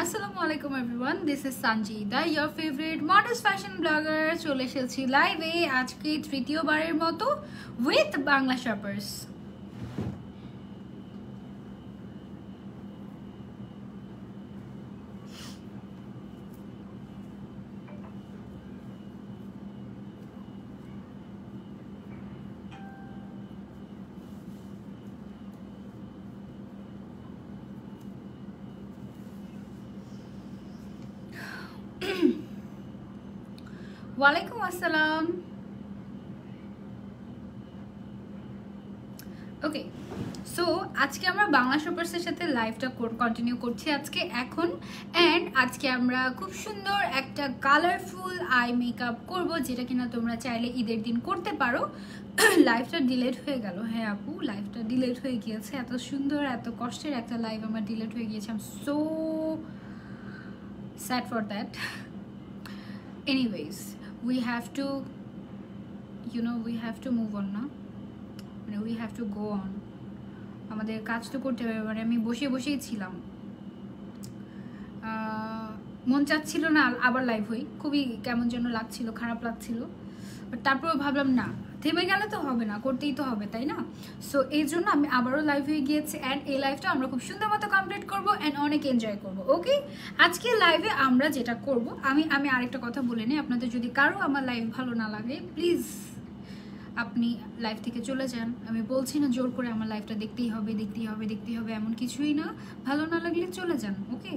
আসসালামু আলাইকুম everyone, this is Sanjida, your favorite modest fashion blogger। চলে এসেছি লাইভে আজকে তৃতীয়বারের মতো উইথ বাংলা শপার্স। ওয়ালাইকুম আসসালাম। ওকে, সো আজকে আমরা বাংলা শপার্সের সাথে লাইভটা কন্টিনিউ করছি আজকে এখন। অ্যান্ড আজকে আমরা খুব সুন্দর একটা কালারফুল আই মেকআপ করব, যেটা কিনা তোমরা চাইলে ঈদের দিন করতে পারো। লাইভটা ডিলেট হয়ে গেল। হ্যাঁ আপু, লাইভটা ডিলেট হয়ে গিয়েছে। এত সুন্দর এত কষ্টের একটা লাইভ আমার ডিলেট হয়ে গিয়েছে। I am so sad for that. Anyways, we have to move on না, মানে we have to go on। আমাদের কাজ তো করতে হবে। মানে আমি বসেই ছিলাম, মন চাচ্ছিল না আবার লাইভ হই, খুবই কেমন যেন লাগছিল, খারাপ লাগছিল। বাট তারপরেও ভাবলাম না, থেমে গেলে তো হবে না, করতেই তো হবে, তাই না? সো এই জন্য আমি আবারও লাইভ হয়ে গিয়েছি। অ্যান্ড এই লাইভটা আমরা খুব সুন্দর মতো কমপ্লিট করবো অ্যান্ড অনেক এনজয় করবো। ওকে, আজকে লাইভে আমরা যেটা করব, আমি আরেকটা কথা বলে নিই। আপনাদের যদি কারো আমার লাইভ ভালো না লাগে, প্লিজ আপনি লাইভ থেকে চলে যান। আমি বলছি না জোর করে আমার লাইভটা দেখতেই হবে, এমন কিছুই না। ভালো না লাগলে চলে যান। ওকে,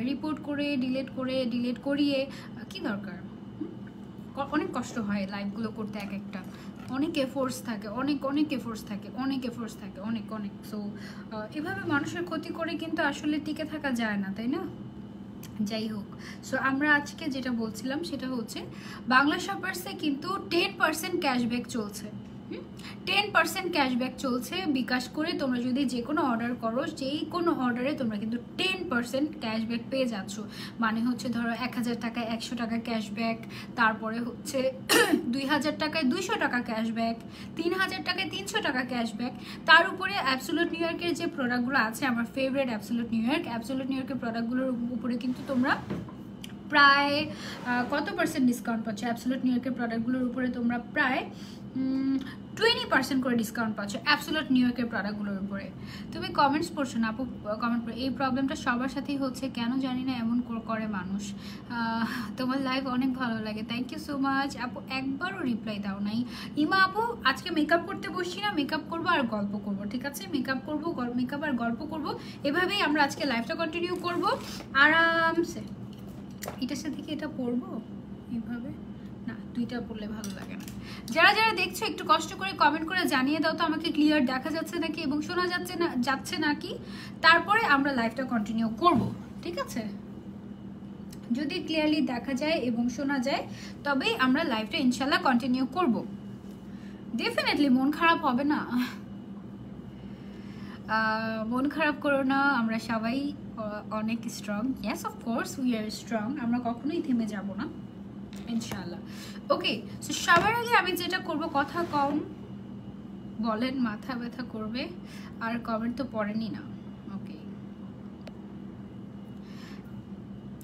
রিপোর্ট করে ডিলেট করিয়ে কি দরকার? অনেক কষ্ট হয় লাইভগুলো করতে, এক একটা অনেক এফোর্টস থাকে, অনেক এফোর্টস থাকে অনেক। সো এভাবে মানুষের ক্ষতি করে কিন্তু আসলে টিকে থাকা যায় না, তাই না? যাই হোক, সো আমরা আজকে যেটা বলছিলাম সেটা হচ্ছে বাংলা শপার্সে কিন্তু 10% ক্যাশব্যাক চলছে। 10% ক্যাশব্যাক চলছে বিকাশ করে। তোমরা যদি যে কোনো অর্ডার করো, যেই কোনো অর্ডারে তোমরা কিন্তু 10% ক্যাশব্যাক পেয়ে যাচ্ছ। মানে হচ্ছে ধরো 1000 টাকায় 100 টাকা ক্যাশব্যাক, তারপরে হচ্ছে 2000 টাকায় 200 টাকা ক্যাশব্যাক, 3000 টাকায় 300 টাকা ক্যাশব্যাক। তার উপরে অ্যাবসোলিউট নিউ ইয়র্কের যে প্রোডাক্টগুলো আছে, আমার ফেভারিট অ্যাবসোলিউট নিউ ইয়র্কের প্রোডাক্টগুলোর উপরে কিন্তু তোমরা প্রায় কত পার্সেন্ট ডিসকাউন্ট পাচ্ছ? অ্যাবসোলিউট নিউ ইয়র্কের প্রোডাক্টগুলোর উপরে তোমরা প্রায় 20% করে ডিসকাউন্ট পাচ্ছ অ্যাবসোলিউট নিউ ইয়র্কের প্রোডাক্টগুলোর উপরে। তুমি কমেন্টস পড়ছো না আপু? কমেন্ট পড়ে। এই প্রবলেমটা সবার সাথেই হচ্ছে, কেন জানি না, এমন করে মানুষ। তোমার লাইভ অনেক ভালো লাগে, থ্যাংক ইউ সো মাচ আপু। একবারও রিপ্লাই দাও নাই। ইমা আপু, আজকে মেকআপ করতে বসছি না, মেকআপ করবো আর গল্প করবো, ঠিক আছে? মেকআপ আর গল্প করবো, এভাবেই আমরা আজকে লাইভটা কন্টিনিউ করবো আরামসে। এটার সাথে কি এটা পরবো এইভাবে? না, দুইটা পরলে ভালো লাগে না। যারা দেখছো একটু কষ্ট করে কমেন্ট করে জানিয়ে দাও তো আমাকে ক্লিয়ার দেখা যাচ্ছে নাকি এবং শোনা যাচ্ছে নাকি। তারপরে আমরা লাইভটা কন্টিনিউ করব, ঠিক আছে? যদি ক্লিয়ারলি দেখা যায় এবং শোনা যায়, তবেই আমরা লাইভটা ইনশাল্লাহ কন্টিনিউ করব। ডেফিনেটলি মন খারাপ হবে না, মন খারাপ করো না। আমরা সবাই অনেক strong. Yes, of course we are strong. আমরা কখনোই থেমে যাব না ইনশাল্লাহ। ওকে, সো সবার আগে আমি যেটা করব, কথা কম বলেন, মাথা ব্যথা করবে, আর কমেন্ট তো পড়েনি না। ওকে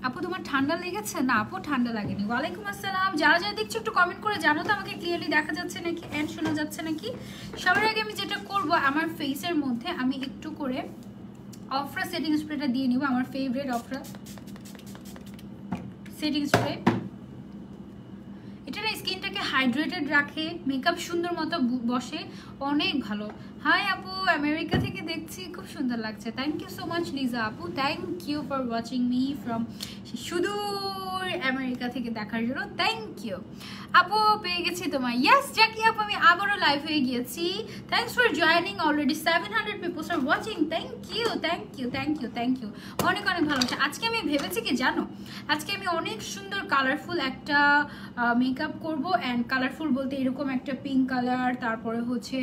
আপু, তোমার ঠান্ডা লেগেছে? না আপু, ঠান্ডা লাগেনি। ওয়ালাইকুম আসসালাম। যারা দেখছো একটু কমেন্ট করে জানো তো আমাকে ক্লিয়ারলি দেখা যাচ্ছে নাকি অ্যান্ড শোনা যাচ্ছে নাকি। সবার আগে আমি যেটা করব, আমার ফেসের মধ্যে আমি একটু করে অফরা সেটিং স্প্রেটা দিয়ে নিব। আমার ফেভারিট অফরা সেটিং স্প্রে। এটা না স্কিনটাকে হাইড্রেটেড রাখে, মেকআপ সুন্দর মতো বসে, অনেক ভালো। হাই আপু, আমেরিকা থেকে দেখছি, খুব সুন্দর লাগছে। Thank you so much Liza আপু, thank you for watching me from সুদূর আমেরিকা থেকে দেখার জন্য, থ্যাংক ইউ আপু। পেয়ে গেছি তোমার। ইয়েস জ্যাকি আপু, আমি আবারও লাইভ হয়ে গিয়েছি। Thanks for joining, already 700 peoples are watching. Thank you, অনেক ভালোবাসা। আজকে আমি ভেবেছি কি জানো, আজকে আমি অনেক সুন্দর কালারফুল একটা মেকআপ করব। অ্যান্ড কালারফুল বলতে এরকম একটা পিঙ্ক কালার, তারপরে হচ্ছে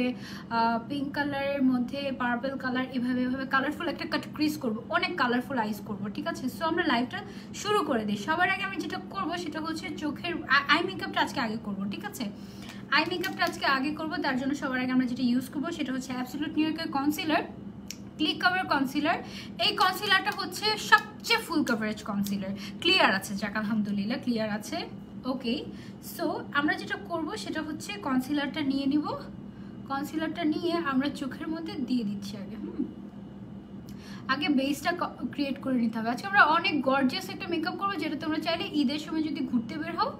পিঙ্ক কালারের মধ্যে পার্পল কালার, এভাবে কালারফুল একটা কাট ক্রিজ করবো, অনেক কালারফুল আইস করবো, ঠিক আছে? সো আমরা লাইভটা শুরু করে দিই। সবার আগে আমি যেটা করবো সেটা হচ্ছে চোখের আই মেকআপটা আজকে আগে করবো, ঠিক আছে? আই মেকআপটা আজকে আগে করবো, তার জন্য সবার আগে আমরা যেটা ইউজ করবো সেটা হচ্ছে অ্যাবসোলিউট নিউ ইয়র্কের কনসিলার, ক্লিক কভার কনসিলার। এই কনসিলারটা হচ্ছে সবচেয়ে ফুল কভারেজ কনসিলার। ক্লিয়ার আছে, যাক আলহামদুলিল্লাহ ক্লিয়ার আছে। ওকে, সো আমরা যেটা করব সেটা হচ্ছে কনসিলারটা নিয়ে নিব। কনসিলারটা নিয়ে আমরা চোখের মধ্যে দিয়ে দিচ্ছি আগে। আগে বেসটা ক্রিয়েট করে নিতে হবে। আজকে আমরা অনেক গর্জিয়াস একটা মেকআপ করবো, যেটা তোমরা চাইলে ঈদের সময় যদি ঘুরতে বের হও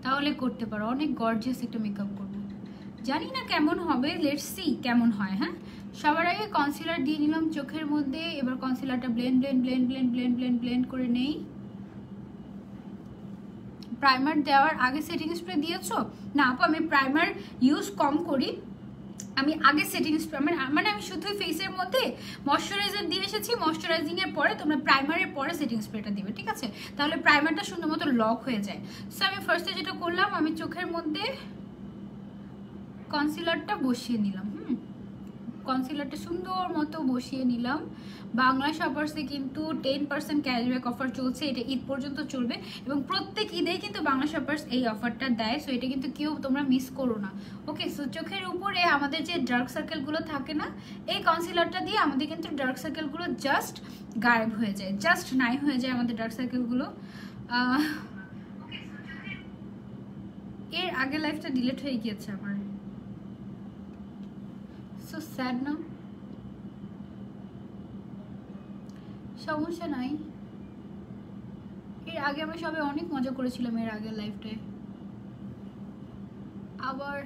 তাহলে করতে পারো। অনেক গর্জিয়াস একটা মেকআপ করবো, জানি না কেমন হবে, লেটস সি কেমন হয়। হ্যাঁ, সবার আগে কনসিলার দিয়ে নিলাম চোখের মধ্যে। এবার কনসিলারটা ব্লেন্ড করে নেই। প্রাইমার দেওয়ার আগে সেটিং স্প্রে দিয়েছো? না আপু, আমি প্রাইমার ইউজ কম করি, আমি আগে সেটিং স্প্রে মানে আমি শুধুই ফেসের মধ্যে ময়শ্চারাইজার দিয়ে এসেছি। ময়শ্চারাইজিং এর পরে তোমরা প্রাইমারের পরে সেটিং স্প্রেটা দিবে, ঠিক আছে? তাহলে প্রাইমারটা সুন্দর মতো লক হয়ে যায়। সো আমি ফার্স্টে যেটা করলাম, আমি চোখের মধ্যে কনসিলারটা বসিয়ে নিলাম। কনসিলারটা সুন্দর মতো বসিয়ে নিলাম। বাংলা শপার্সে কিন্তু 10% ক্যাশব্যাক অফার চলছে, এটা ঈদ পর্যন্ত চলবে এবং প্রত্যেক ঈদেই কিন্তু বাংলা শপার্স এই অফারটা দেয়। সো এটা কিন্তু কেউ তোমরা মিস করো না। ওকে, সো চোখের উপরে আমাদের যে ডার্ক সার্কেলগুলো থাকে না, এই কনসিলারটা দিয়ে আমাদের কিন্তু ডার্ক সার্কেলগুলো জাস্ট গায়েব হয়ে যায়, জাস্ট নাই হয়ে যায় আমাদের ডার্ক সার্কেলগুলো। এর আগে লাইফটা ডিলিট হয়ে গিয়েছে আমার, সো স্যাড না? সমস্যা নাই, এর আগে আমরা সবাই অনেক মজা করেছিলাম এর আগের লাইফটায়। আবার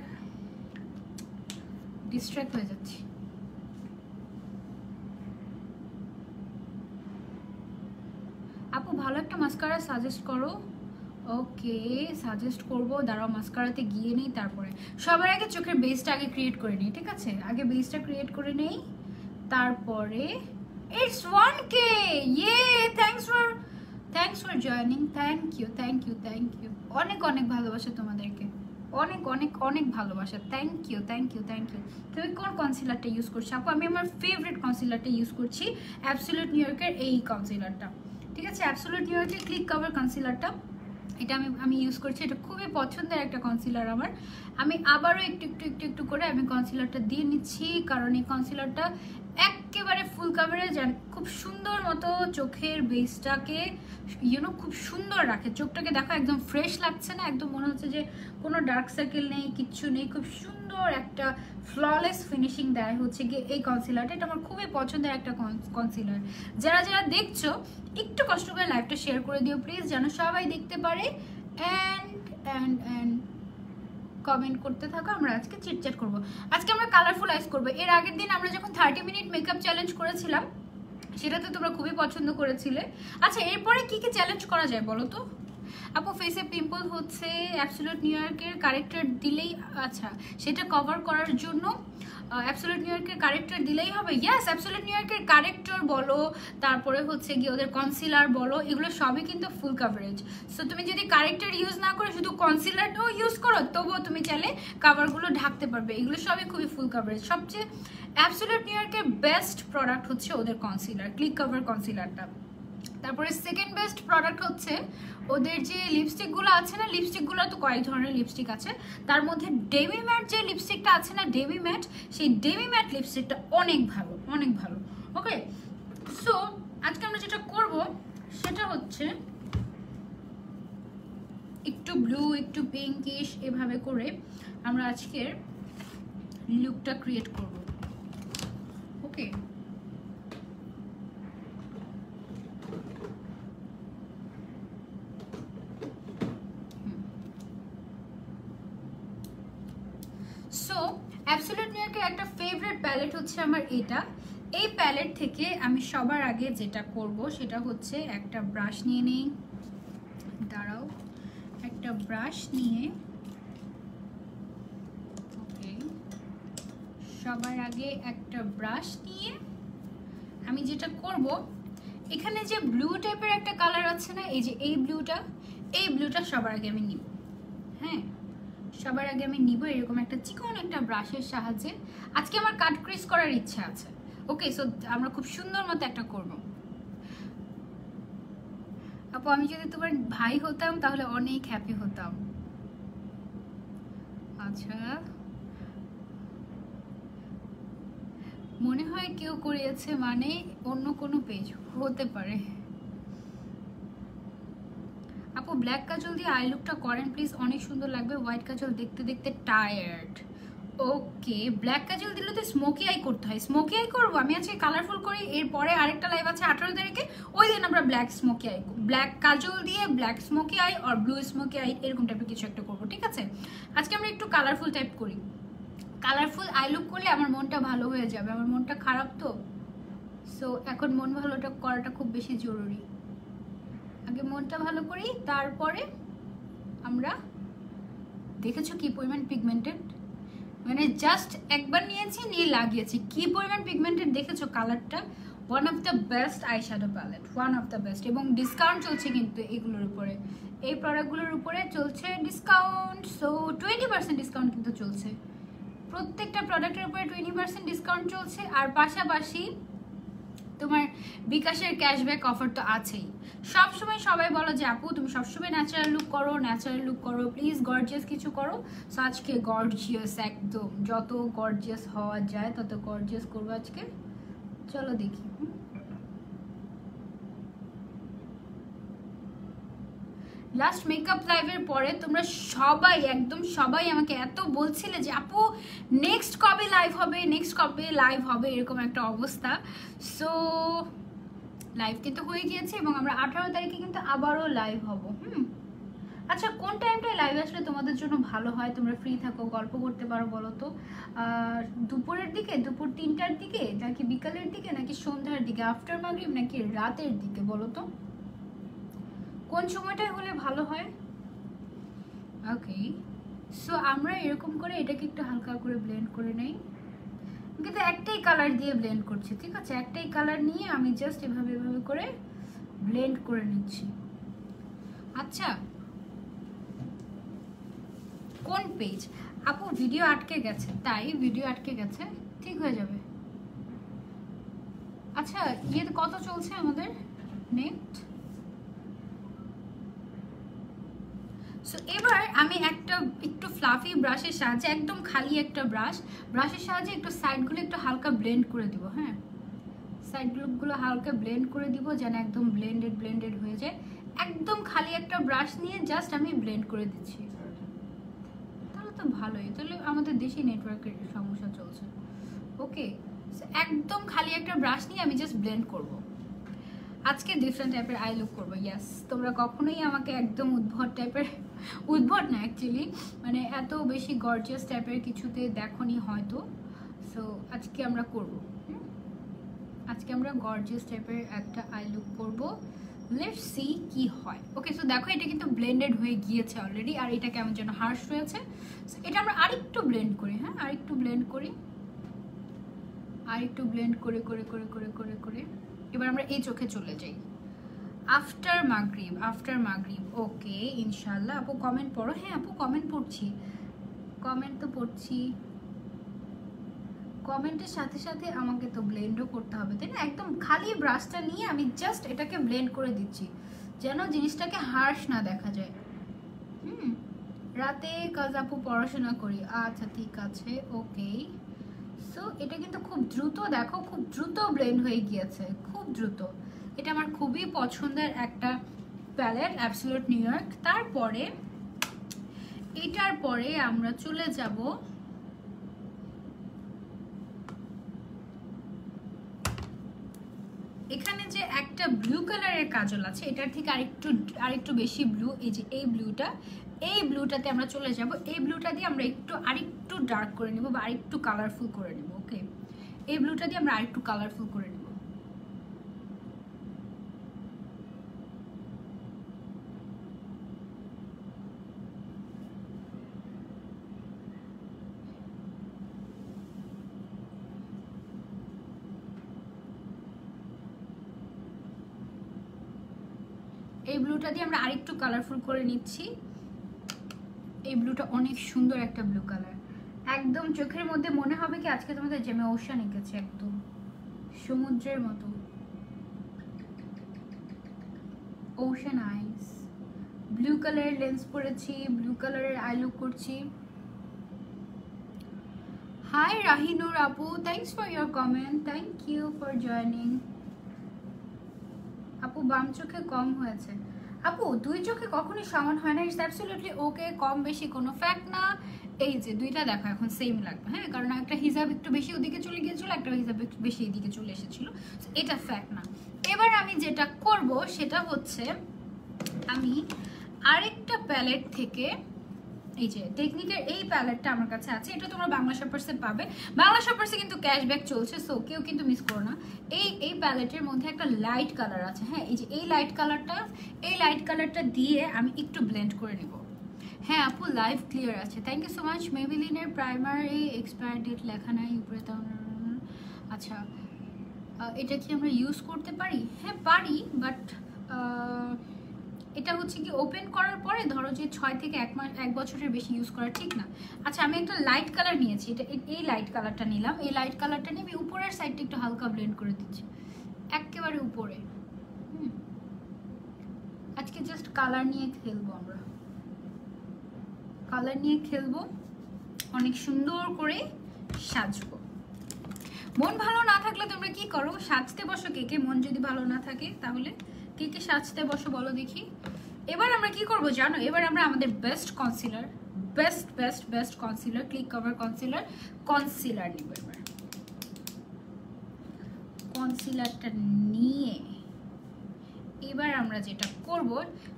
ডিস্ট্র্যাক্ট হয়ে যাচ্ছি। আপু ভালো একটা মাস্কারা সাজেস্ট করো। ওকে, সাজেস্ট করবো, দাঁড়াও মাস্কারাতে গিয়ে নেই। তারপরে সবার আগে চোখের বেসটা আগে ক্রিয়েট করে নিই, ঠিক আছে? আগে বেসটা ক্রিয়েট করে নেই, তারপরে ইটস 1K। ইয়ে, thanks for joining. Thank you. অনেক অনেক ভালোবাসা তোমাদেরকে, অনেক অনেক অনেক ভালোবাসা। Thank you. তুমি কোন কনসিলারটা ইউজ করছো? আপু আমি আমার ফেভারিট কনসিলারটা ইউজ করছি, অ্যাবসোলিউট নিউ ইয়র্কের এই কনসিলারটা, ঠিক আছে? অ্যাবসোলিউট নিউ ইয়র্কের ক্লিক কভার কনসিলারটা, এটা আমি ইউজ করছি। এটা খুবই পছন্দের একটা কনসিলার আমার। আমি আবারও একটু করে আমি কনসিলারটা দিয়ে নিচ্ছি, কারণ এই কনসিলারটা একেবারে ফুল কাভারেজ অ্যান্ড খুব সুন্দর মতো চোখের বেসটাকে খুব সুন্দর রাখে। চোখটাকে দেখো একদম ফ্রেশ লাগছে না? একদম মনে হচ্ছে যে কোনো ডার্ক সার্কেল নেই, কিচ্ছু নেই, খুব সুন্দর একটা ফ্ললেস ফিনিশিং দেয় হচ্ছে গিয়ে এই কনসিলারটা। এটা আমার খুবই পছন্দের একটা কনসিলার। যারা দেখছো একটু কষ্ট করে লাইভটা শেয়ার করে দিও প্লিজ, যেন সবাই দেখতে পারে। অ্যান্ড কমেন্ট করতে থাকো। আমরা আজকে চিটচ্যাট করবো, আজকে আমরা কালারফুল আইস করবো। এর আগের দিন আমরা যখন 30 মিনিট মেকআপ চ্যালেঞ্জ করেছিলাম, সেটাতে তোমরা খুবই পছন্দ করেছিলে। আচ্ছা, এরপরে কি চ্যালেঞ্জ করা যায় বলো তো? আপু ফেসে পিম্পল হচ্ছে, অ্যাবসোলিউট নিউ ইয়র্কের কারেক্টার দিলেই, আচ্ছা সেটা কভার করার জন্য অ্যাবসোলিউট নিউ ইয়র্কের কারেক্টার দিলেই হবে? ইয়েস, অ্যাবসোলিউট নিউ ইয়র্কের কারেক্টর বলো, তারপরে হচ্ছে গিয়ে ওদের কনসিলার বলো, এগুলো সবই কিন্তু ফুল কাভারেজ। সো তুমি যদি কারেক্টার ইউজ না করে শুধু কনসিলারটাও ইউজ করো, তবুও তুমি চাইলে কাভারগুলো ঢাকতে পারবে। এগুলো সবই খুবই ফুল কাভারেজ। সবচেয়ে অ্যাবসোলিউট নিউ ইয়র্কের বেস্ট প্রোডাক্ট হচ্ছে ওদের কনসিলার, ক্লিক কভার কনসিলারটা। তারপরে সেকেন্ড বেস্ট প্রোডাক্ট হচ্ছে ওদের যে লিপস্টিকগুলো আছে না, লিপস্টিকগুলো তো কয়েক ধরনের লিপস্টিক আছে, তার মধ্যে ডেমি ম্যাট যে লিপস্টিকটা আছে না, ডেমি ম্যাট, সেই ডেমি ম্যাট লিপস্টিকটা অনেক ভালো। ওকে, সো আজকে আমরা যেটা করব সেটা হচ্ছে একটু ব্লু একটু পিঙ্কিশ এভাবে করে আমরা আজকের লুকটা ক্রিয়েট করব। ওকে, সো অ্যাবসোলিউট নিউ ইয়র্কের একটা ফেভারিট প্যালেট হচ্ছে আমার এটা। এই প্যালেট থেকে আমি সবার আগে যেটা করব সেটা হচ্ছে একটা ব্রাশ নিয়ে নেই। দাঁড়াও, একটা ব্রাশ নিয়ে, ওকে, সবার আগে একটা ব্রাশ নিয়ে আমি যেটা করব, এখানে যে ব্লু টাইপের একটা কালার আছে না, এই যে এই ব্লুটা সবার আগে আমি নিব। হ্যাঁ, সবার আগে আমি নিব এরকম একটা চিকন একটা ব্রাশের সাহায্যে। আজকে আমার কাট ক্রিজ করার ইচ্ছা আছে। ওকে, সো আমরা খুব সুন্দর মতো একটা করব। আপু আমি যদি তোমার ভাই হতাম তাহলে অনেক হ্যাপি হতাম। আচ্ছা, মনে হয় কেউ করিয়েছে, মানে অন্য কোনো পেজ হতে পারে। আপু ব্ল্যাক কাজল দিয়ে আই লুকটা করেন প্লিজ, অনেক সুন্দর লাগবে। হোয়াইট কাজল দেখতে দেখতে টায়ার্ড। ওকে, ব্ল্যাক কাজল দিলে তো স্মোকি আই করতে হয়। স্মোকি আই করবো আমি আজকে, কালারফুল করি। এরপরে আরেকটা লাইভ আছে 18 তারিখে, ওই দিন আমরা ব্ল্যাক স্মোকি আই, ব্ল্যাক কাজল দিয়ে black smoky I R blue smoky I এরকম টাইপের কিছু একটা করবো, ঠিক আছে? আজকে আমরা একটু কালারফুল টাইপ করি। কালারফুল আই লুক করলে আমার মনটা ভালো হয়ে যাবে, আমার মনটা খারাপ তো। সো এখন মন ভালোটা করাটা খুব বেশি জরুরি। আগে মনটা ভালো করি, তারপরে আমরা, দেখেছো কি পরিমাণ পিগমেন্টেড, মানে জাস্ট একবার নিয়েছি, নিয়ে লাগিয়েছি, কি পরিমাণ পিগমেন্টেড দেখেছো কালারটা। One of the best eye shadow palette, one of the best. এবং ডিসকাউন্ট চলছে কিন্তু এগুলোর উপরে, এই প্রোডাক্টগুলোর উপরে চলছে ডিসকাউন্ট। সো 20% ডিসকাউন্ট কিন্তু চলছে, প্রত্যেকটা প্রোডাক্টের উপরে 20% ডিসকাউন্ট চলছে। আর পাশাপাশি তোমার বিকাশের ক্যাশব্যাক অফার তো আছেই। সবসময় সবাই বলো যে আপু তুমি সবসময় ন্যাচারাল লুক করো, ন্যাচারাল লুক করো, প্লিজ গর্জিয়াস কিছু করো। সো আজকে গর্জিয়াস, একদম যত গর্জিয়াস হওয়া যায় তত গর্জিয়াস করবো আজকে। চলো দেখি। লাস্ট মেকআপ লাইভের পরে তোমরা সবাই, একদম সবাই আমাকে এত বলছিলে যে আপু নেক্সট কবে লাইভ হবে, নেক্সট কবে লাইভ হবে, এরকম একটা অবস্থা। সো লাইভ কিন্তু হয়ে গিয়েছে এবং আমরা 18 তারিখে কিন্তু আবারও লাইভ হব। আচ্ছা, কোন টাইমটায় লাইভ আসলে তোমাদের জন্য ভালো হয়, তোমরা ফ্রি থাকো, গল্প করতে পারো বলো তো? দুপুরের দিকে, দুপুর 3টার দিকে, নাকি বিকালের দিকে, নাকি সন্ধ্যার দিকে, আফটার মাগরিব, নাকি রাতের দিকে বলো তো? কোন সময়টায় হলে ভালো হয়? ওকে, সো আমরা এরকম করে এটাকে একটু হালকা করে ব্লেন্ড করে নেই। কিন্তু একটাই কালার দিয়ে ব্লেন্ড করছি, ঠিক আছে? একটাই কালার নিয়ে আমি জাস্ট এভাবে এভাবে করে ব্লেন্ড করে নিচ্ছি। আচ্ছা, কোন পেজ? আপু ভিডিও আটকে গেছে, তাই ভিডিও আটকে গেছে, ঠিক হয়ে যাবে। আচ্ছা, ইয়ে কত চলছে আমাদের নেট? সো এবার আমি একটা একটু ফ্লাফি ব্রাশের সাহায্যে, একদম খালি একটা ব্রাশের সাহায্যে একটু সাইডগুলো একটু হালকা ব্লেন্ড করে দিব। হ্যাঁ, সাইডগুলো হালকা ব্লেন্ড করে দিব যেন একদম ব্লেন্ডেড হয়ে যায়। একদম খালি একটা ব্রাশ নিয়ে জাস্ট আমি ব্লেন্ড করে দিচ্ছি। তাহলে তো ভালোই, তাহলে আমাদের দেশি নেটওয়ার্কের সমস্যা চলছে। ওকে, একদম খালি একটা ব্রাশ নিয়ে আমি জাস্ট ব্লেন্ড করবো। আজকে ডিফারেন্ট টাইপের আই লুক করবো। ইয়াস, তোমরা কখনোই আমাকে একদম উদ্ভট টাইপের, উদ্ভট না অ্যাকচুয়ালি, মানে এত বেশি গর্জিয়াস টাইপের কিছুতে দেখোনি হয়তো। সো আজকে আমরা করবো, আজকে আমরা গর্জিয়াস টাইপের একটা আই লুক করবো। লেটস সি কি হয়। ওকে, সো দেখো এটা কিন্তু ব্লেন্ডেড হয়ে গিয়েছে অলরেডি, আর এটা কেমন যেন হার্শ রয়েছে। সো এটা আমরা আরেকটু ব্লেন্ড করি। হ্যাঁ, আরেকটু ব্লেন্ড করি, আরেকটু ব্লেন্ড করে করে করে করে করে করে এবার আমরা এই চোখে চলে যাই। আফটার মাগরিব। ওকে, ইনশাল্লাহ। আপু কমেন্ট পড়ো। হ্যাঁ আপু, কমেন্ট পড়ছি, কমেন্ট তো পড়ছি। কমেন্টের সাথে সাথে আমাকে তো ব্লেন্ডও করতে হবে, তাই না? একদম খালি ব্রাশটা নিয়ে আমি জাস্ট এটাকে ব্লেন্ড করে দিচ্ছি যেন জিনিসটাকে হার্শ না দেখা যায়। রাতে কাজ আপু পড়াশোনা করি। আচ্ছা ঠিক আছে, ওকে। সো এটা কিন্তু খুব দ্রুত, দেখো খুব দ্রুত ব্লেন্ড হয়ে গিয়েছে, খুব দ্রুত। এটা আমার খুবই পছন্দের একটা প্যালেট, অ্যাবসলিউট নিউ ইয়র্ক। তারপরে এটার পরে আমরা চলে যাব এখানে যে একটা ব্লু কালারের কাজল আছে, এটার থেকে আরেকটু বেশি ব্লু, এই যে এই ব্লুটা, এই ব্লুটাতে আমরা চলে যাব। এই ব্লুটা দিয়ে আমরা আরেকটু ডার্ক করে নেব বা আরেকটু কালারফুল করে নেব। ওকে, এই ব্লুটা দিয়ে আমরা আরেকটু কালারফুল করে নেব। এই ব্লুটা দিয়ে আমরা আরেকটু কালারফুল করে নিচ্ছি। এই ব্লুটা অনেক সুন্দর একটা ব্লু কালার, একদম চোখের মধ্যে মনে হবে কি আজকে তোমাদের জেমে ওশান এঁকেছে, একদম সমুদ্রের মতো। ওশান আইস, ব্লু কালারের লেন্স পরেছি, ব্লু কালারের আই লুক করছি। হাই রাহিনুর আপু, thanks for your comment, thank you for joining. আপু বাম চোখে কম হয়েছে। আপু দুই চোখে কখনোই সমান হয় না, ইটস অ্যাবসলিউটলি ওকে, কম বেশি কোনো ফ্যাক্ট না। এই যে দুইটা দেখো এখন সেম লাগবে, হ্যাঁ, কারণ একটা হিসাব একটু বেশি ওদিকে চলে গিয়েছিল, একটা হিসাব একটু বেশি এদিকে চলে এসেছিল, এটা ফ্যাক্ট না। এবার আমি যেটা করব সেটা হচ্ছে আমি আরেকটা প্যালেট থেকে, এই যে টেকনিকের এই প্যালেটটা আমার কাছে আছে, এটা তোমরা বাংলা শপার্সে পাবে, বাংলা শপার্সে কিন্তু ক্যাশব্যাক চলছে, সো কেউ কিন্তু মিস করো না। এই প্যালেটের মধ্যে একটা লাইট কালার আছে, হ্যাঁ, এই যে এই লাইট কালারটা দিয়ে আমি একটু ব্লেন্ড করে নিব। হ্যাঁ আপু লাইভ ক্লিয়ার আছে, থ্যাংক ইউ সো মাচ। মেবিলিনের প্রাইমারি এক্সপায়ার ডেট লেখা নাই উপরে, আচ্ছা এটা কি আমরা ইউজ করতে পারি? হ্যাঁ পারি, বাট এটা হচ্ছে কি ওপেন করার পরে ধরো যে 6 থেকে 1 বছরের বেশি ইউজ করা ঠিক না। আচ্ছা আমি একটা লাইট কালার নিয়েছি, এটা এই লাইট কালারটা নিলাম, এই লাইট কালারটা নিয়ে আমি উপরের সাইডটা একটু হালকা ব্লেন্ড করে দিচ্ছি, একেবারে উপরে। আজকে জাস্ট কালার নিয়ে খেলবো, আমরা কালার নিয়ে খেলবো, অনেক সুন্দর করে সাজবো। মন ভালো না থাকলে তোমরা কি করো, সাজতে বসো কেকে, মন যদি ভালো না থাকে তাহলে কেকে সাজতে বসো বলো দেখি। এবার আমরা কি করব জানো, এবার আমরা আমাদের best concealer, best concealer, click cover concealer নিব। এবার কনসিলারটা নিয়ে এবার আমরা যেটা করব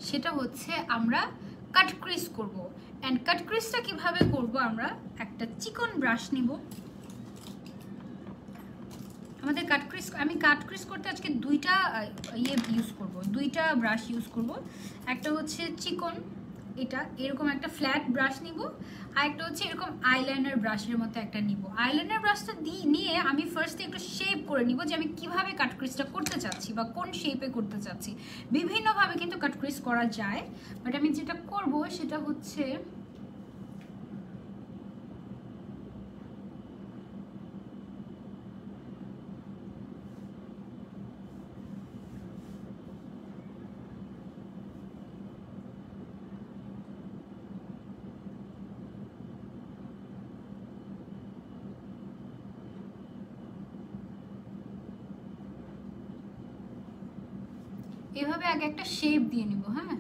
সেটা হচ্ছে আমরা কাট ক্রিজ করব। অ্যান্ড কাট ক্রিজটা কিভাবে করব, আমরা একটা চিকন ব্রাশ নিব। আমাদের আমি কাট ক্রিজ করতে আজকে দুইটা ইউজ করব, দুইটা ব্রাশ ইউজ করব। একটা হচ্ছে চিকন, এটা এরকম একটা ফ্ল্যাট ব্রাশ নিব, আর একটা হচ্ছে এরকম আইলাইনার ব্রাশের মতো একটা নিব। আইলাইনার ব্রাশটা নিয়ে আমি ফার্স্টে একটু শেপ করে নিব যে আমি কিভাবে কাট ক্রিজটা করতে চাচ্ছি বা কোন শেপে করতে চাচ্ছি। বিভিন্নভাবে কিন্তু কাট ক্রিজ করা যায়, বাট আমি যেটা করব সেটা হচ্ছে এভাবে আগে একটা শেপ দিয়ে নিব। হ্যাঁ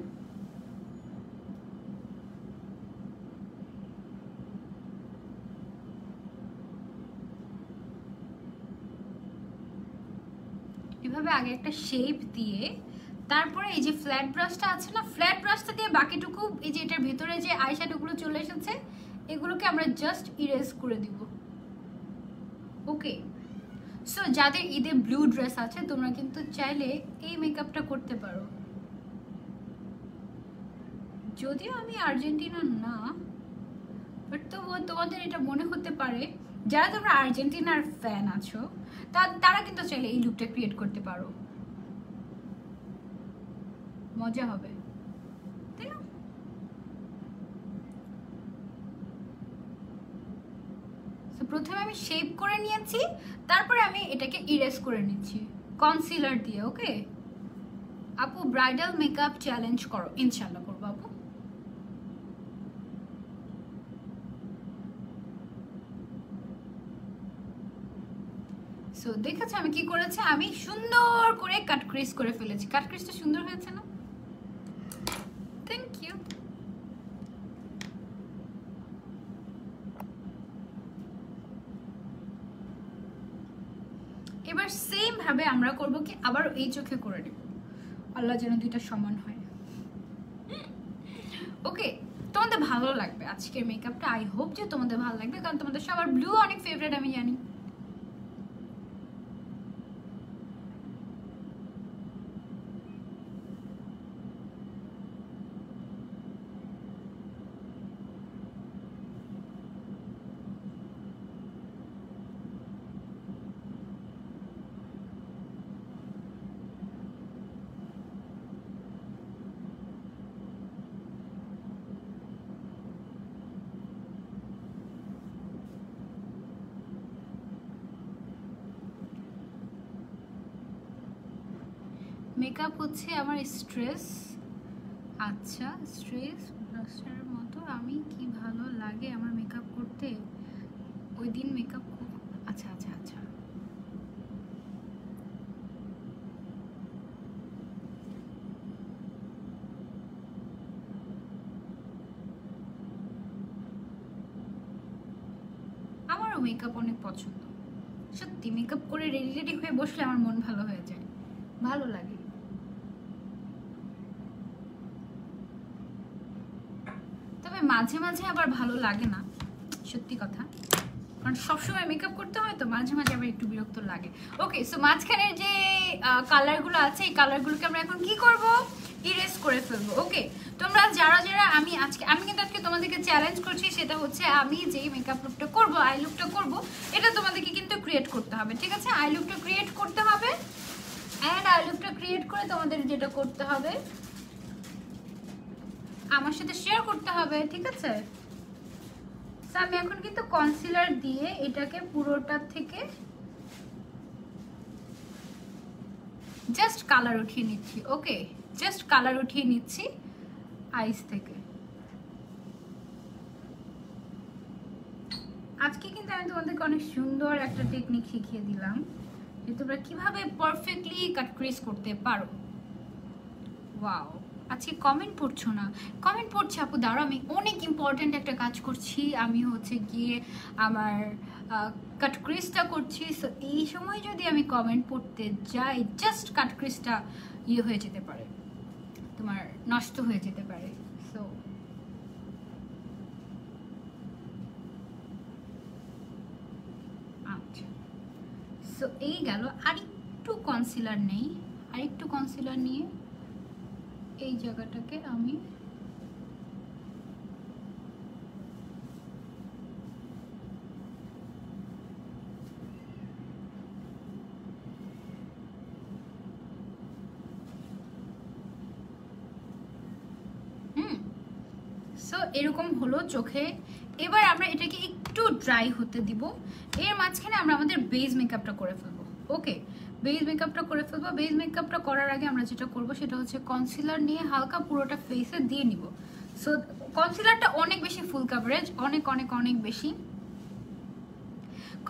এভাবে আগে একটা শেপ দিয়ে তারপরে এই যে ফ্ল্যাট ব্রাশটা আছে না, ফ্ল্যাট ব্রাশটা দিয়ে বাকিটুকু এই যে এটার ভেতরে যে আইশ্যাডোগুলো চলে এসেছে এগুলোকে আমরা জাস্ট ইরেজ করে দিব। ওকে, সো যাদের ঈদে ব্লু ড্রেস আছে তোমরা কিন্তু চাইলে এই মেকআপটা করতে পারো। যদিও আমি আর্জেন্টিনার না, বাট তবুও তোমাদের এটা মনে হতে পারে, যারা তোমরা আর্জেন্টিনার ফ্যান আছো তারা কিন্তু চাইলে এই লুকটা ক্রিয়েট করতে পারো, মজা হবে, তাই না? প্রথমে আমি শেপ করে নিয়েছি, তারপরে আমি এটাকে ইরেজ করে নিচ্ছি কনসিলার দিয়ে। ওকে আপু ব্রাইডাল মেকআপ চ্যালেঞ্জ করো, ইনশাল্লাহ করবো আপু। সো দেখেছো আমি কি করেছি, আমি সুন্দর করে কাট ক্রিজ করে ফেলেছি। কাট ক্রিজটা সুন্দর হয়েছে না? Thank you. এবার সেম ভাবে আমরা করব কি আবার এই চোখে করে নেব, আল্লাহ যেন দুইটা সমান হয়। ওকে তোমাদের ভালো লাগবে আজকের মেকআপটা, আই হোপ যে তোমাদের ভালো লাগবে, কারণ তোমাদের সবার ব্লু অনেক ফেভারিট আমি জানি। মেকআপ হচ্ছে আমার স্ট্রেস। আচ্ছা স্ট্রেস ব্রাশার মতো আমি কি ভালো লাগে আমার মেকআপ করতে, ওই দিন মেকআপ। আচ্ছা আচ্ছা আচ্ছা আমারও মেকআপ অনেক পছন্দ, সত্যি। মেকআপ করে রেডি রেডি হয়ে বসলে আমার মন ভালো হয়ে যায়, ভালো লাগে। তবে মাঝে মাঝে আবার ভালো লাগে না, সত্যি কথা, কারণ সবসময় মেকআপ করতে হয় তো মাঝে মাঝে আবার একটু বিরক্ত লাগে। ওকে, সো মাঝখানের যে কালারগুলো আছে এই কালারগুলোকে আমরা এখন কি করব, ইরেজ করে ফেলবো। ওকে, তোমরা যারা যারা আমি কিন্তু আজকে তোমাদেরকে চ্যালেঞ্জ করছি, সেটা হচ্ছে আমি যেই মেকআপ লুকটা করবো, আই লুকটা করবো, এটা তোমাদেরকে কিন্তু ক্রিয়েট করতে হবে, ঠিক আছে? আই লুকটা ক্রিয়েট করতে হবে, অ্যান্ড আই লুকটা ক্রিয়েট করে তোমাদের যেটা করতে হবে আমার সাথে শেয়ার করতে হবে, ঠিক আছে? আমি এখন কিন্তু কনসিলার দিয়ে এটাকে পুরোটা থেকে জাস্ট কালার উঠিয়ে নিচ্ছি। ওকে, জাস্ট কালার উঠিয়ে নিচ্ছি আইস থেকে। আজকে কিন্তু আমি তোমাদেরকে অনেক সুন্দর একটা টেকনিক শিখিয়ে দিলাম যে তোমরা কিভাবে পারফেক্টলি কাট ক্রিজ করতে পারো। ওয়াও, আজকে কমেন্ট পড়ছো না? কমেন্ট পড়ছে আপু, দাঁড়াও আমি অনেক ইম্পর্ট্যান্ট একটা কাজ করছি, আমি হচ্ছে গিয়ে আমার কাট ক্রিজটা করছি। সো এই সময় যদি আমি কমেন্ট পড়তে যাই, জাস্ট কাট ক্রিজটা ইয়ে হয়ে যেতে পারে, তোমার নষ্ট হয়ে যেতে পারে। সো আচ্ছা, সো এই গেল। আরেকটু কনসিলার নেই, আরেকটু কনসিলার নিয়ে এই জায়গাটাকে আমি সো এরকম হলো চোখে। এবার আমরা এটাকে একটু ড্রাই হতে দিব, এর মাঝখানে আমরা আমাদের বেস মেকআপটা করে ফেলবো। ওকে, বেস মেকআপটা করে ফেলবো। বেস মেকআপটা করার আগে আমরা যেটা করব সেটা হচ্ছে কনসিলার নিয়ে হালকা পুরোটা ফেসে দিয়ে নিব। সো কনসিলারটা অনেক বেশি ফুল কাভারেজ, অনেক অনেক অনেক বেশি।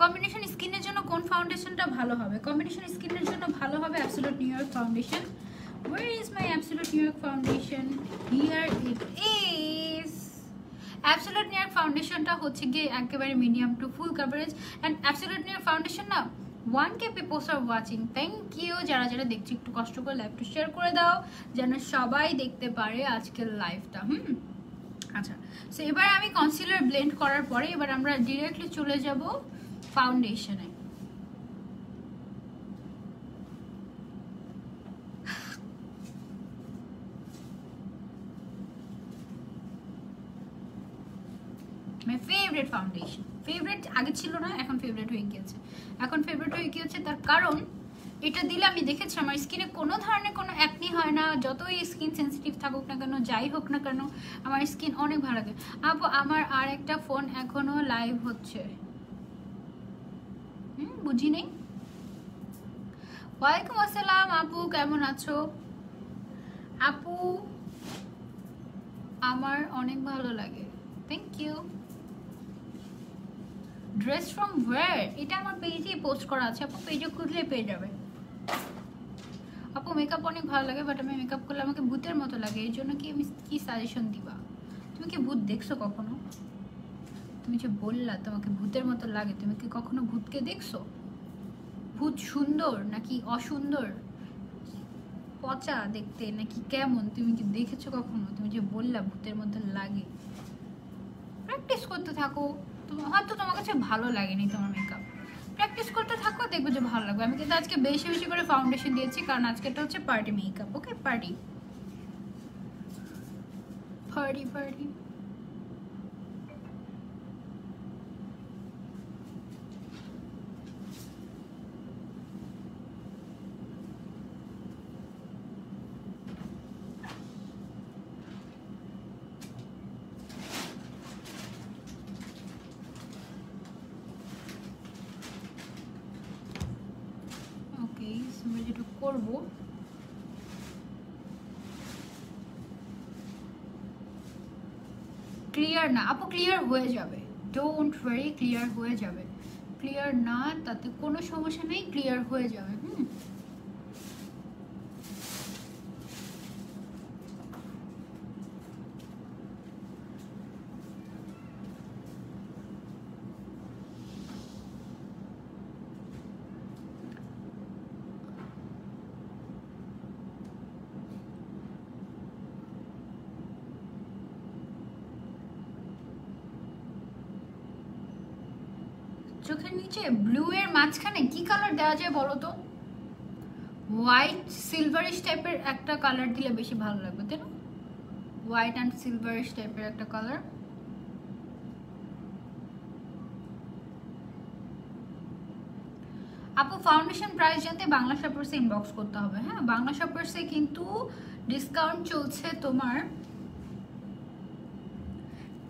কম্বিনেশন স্কিনের জন্য কোন ফাউন্ডেশনটা ভালো হবে? কম্বিনেশন স্কিনের জন্য ভালো হবে absolute new York foundation. Where is my Absolute New York foundation? Here it is. Absolute New York foundationটা হচ্ছে গিয়ে একেবারে medium to full coverage, and Absolute New York foundation না 1K people are watching. Thank you. যারা যারা দেখছি একটু কষ্ট করে লাইভটা শেয়ার করে দাও যেন সবাই দেখতে পারে আজকের লাইভটা। আচ্ছা, সো এবার আমি কনসিলার ব্লেন্ড করার পরে এবার আমরা ডিরেক্টলি চলে যাব ফাউন্ডেশনে। মাই ফেভারিট ফাউন্ডেশন, ফেভারিট আগে ছিল না, এখন ফেভারিট হয়ে গিয়েছে। এখন ফেভারিট হয়ে গিয়েছে তার কারণ এটা দিলে আমি দেখেছি আমার স্কিনে কোনো ধরনের কোনো অ্যাকনি হয় না, যতই স্কিন সেন্সিটিভ থাকুক না কেন, যাই হোক না কেন, আমার স্কিন অনেক ভালো লাগে। আপু আমার আর একটা ফোন এখনো লাইভ হচ্ছে, বুঝি নেই। ওয়ালাইকুম আসসালাম আপু, কেমন আছো? আপু আমার অনেক ভালো লাগে, thank you. Dress from where? এটা আমার পেজে পোস্ট করা আছে, আপু পেজে খুঁজলে পেয়ে যাবে। আপু মেকআপ অনেক ভালো লাগে, বাট আমি মেকআপ করলে আমাকে ভূতের মতো লাগে, এই জন্য কি আমি কি সাজেশন দিবা? তুমি কি ভূত দেখছো কখনো? তুমি যে বললা তোমাকে ভূতের মতো লাগে, তুমি কি কখনো ভূতকে দেখছো? ভূত সুন্দর নাকি অসুন্দর, পচা দেখতে নাকি কেমন, তুমি কি দেখেছো কখনো? তুমি যে বললা ভূতের মতো লাগে, প্র্যাকটিস করতে থাকো। হয়তো তোমার কাছে ভালো লাগেনি তোমার মেকআপ, প্র্যাকটিস করতে থাকো, দেখবো যে ভালো লাগবে। আমি কিন্তু আজকে বেশি বেশি করে ফাউন্ডেশন দিয়েছি, কারণ আজকেটা হচ্ছে পার্টি মেকআপ। ওকে, পার্টি পার্টি পার্টি। আমরা যেটা করব ক্লিয়ার না আপু, ক্লিয়ার হয়ে যাবে, ডোন্ট ওয়ারি, ক্লিয়ার হয়ে যাবে। ক্লিয়ার না তাতে কোনো সমস্যা নেই, ক্লিয়ার হয়ে যাবে। চোখের নিচে ব্লু এর মাঝখানে কি কালার দেওয়া যায় বলো তো? হোয়াইট সিলভারিশ টাইপের একটা কালার দিলে বেশি ভালো লাগবে, তাই না? হোয়াইট অ্যান্ড সিলভারিশ টাইপের একটা কালার। আপু ফাউন্ডেশন প্রাইস জানতে বাংলা শপার্সে ইনবক্স করতে হবে। হ্যাঁ, বাংলা শপার্সে কিন্তু ডিসকাউন্ট চলছে তোমার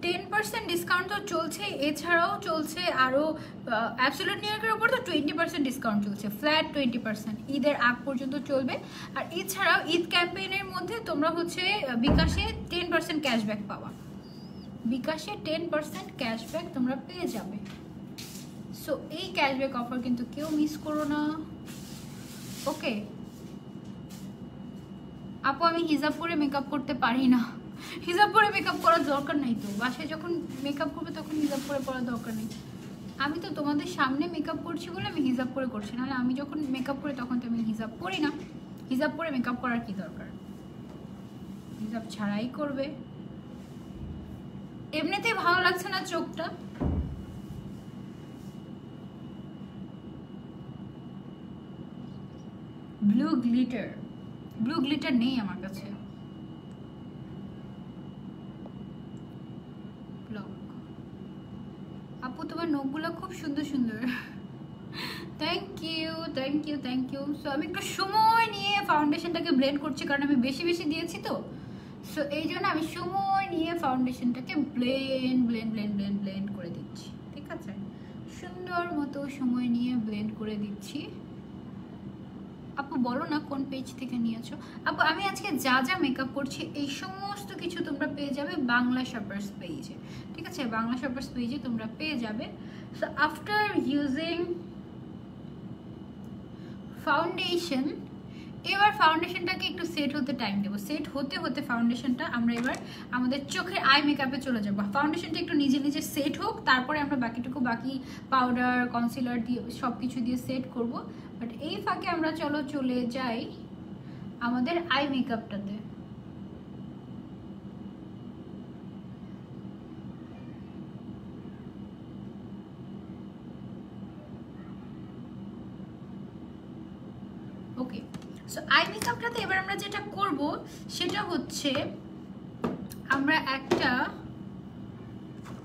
10% ডিসকাউন্ট তো চলছে, এছাড়াও চলছে আরও অ্যাবসলিউট নিউ ইয়র্কের উপর তো 20% ডিসকাউন্ট চলছে, ফ্ল্যাট 20%, ঈদের আগ পর্যন্ত চলবে। আর এছাড়াও ঈদ ক্যাম্পেইনের মধ্যে তোমরা হচ্ছে বিকাশে 10% ক্যাশব্যাক পাওয়া, বিকাশে 10% ক্যাশব্যাক তোমরা পেয়ে যাবে। সো এই ক্যাশব্যাক অফার কিন্তু কেউ মিস করো না। ওকে আপু, আমি হিজাব পরে মেকআপ করতে পারি না। হিজাব পরে মেকআপ করার দরকার নেই তো, বাসায় যখন মেকআপ করবে তখন হিজাব পরে করার দরকার নেই। আমি তো তোমাদের সামনে মেকআপ করছি বলে আমি হিজাব পরে করছি, নাহলে আমি যখন মেকআপ করি তখন তো আমি হিজাব পরি না। হিজাব পরে মেকআপ করার কি দরকার, হিজাব ছাড়াই করবে। এমনিতেই ভালো লাগছে না চোখটা। ব্লু গ্লিটার, ব্লু গ্লিটার নেই আমার কাছে। আপু তোমার নখগুলো খুব সুন্দর সুন্দর, thank you thank you thank you. So আমি একটু সময় নিয়ে ফাউন্ডেশনটাকে ব্লেন্ড করছি, কারণ আমি বেশি বেশি দিয়েছি তো। সো এই জন্য আমি সময় নিয়ে ফাউন্ডেশনটাকে blend blend blend blend blend করে দিচ্ছি, ঠিক আছে? সুন্দর মতো সময় নিয়ে ব্লেন্ড করে দিচ্ছি। আপু বলো না কোন পেজ থেকে নিয়েছো? আপু আমি আজকে যা যা মেকআপ করছি এই সমস্ত কিছু তোমরা পেয়ে যাবে বাংলা শপার্স পেজে, ঠিক আছে? বাংলা শপার্স পেজে তোমরা পেয়ে যাবে। সো আফটার ইউজিং ফাউন্ডেশন, এবার ফাউন্ডেশনটাকে একটু সেট হতে টাইম দেবো। সেট হতে হতে ফাউন্ডেশনটা আমরা এবার আমাদের চোখের আই মেকআপে চলে যাবো। ফাউন্ডেশনটা একটু নিজে নিজে সেট হোক, তারপরে আমরা বাকিটুকু বাকি পাউডার কনসিলার দিয়ে সব কিছু দিয়ে সেট করব। বাট এই ফাঁকে আমরা চলে যাই আমাদের আই মেকআপটাতে। ওকে, সো আই মেকআপটাতে এবার আমরা যেটা করব সেটা হচ্ছে আমরা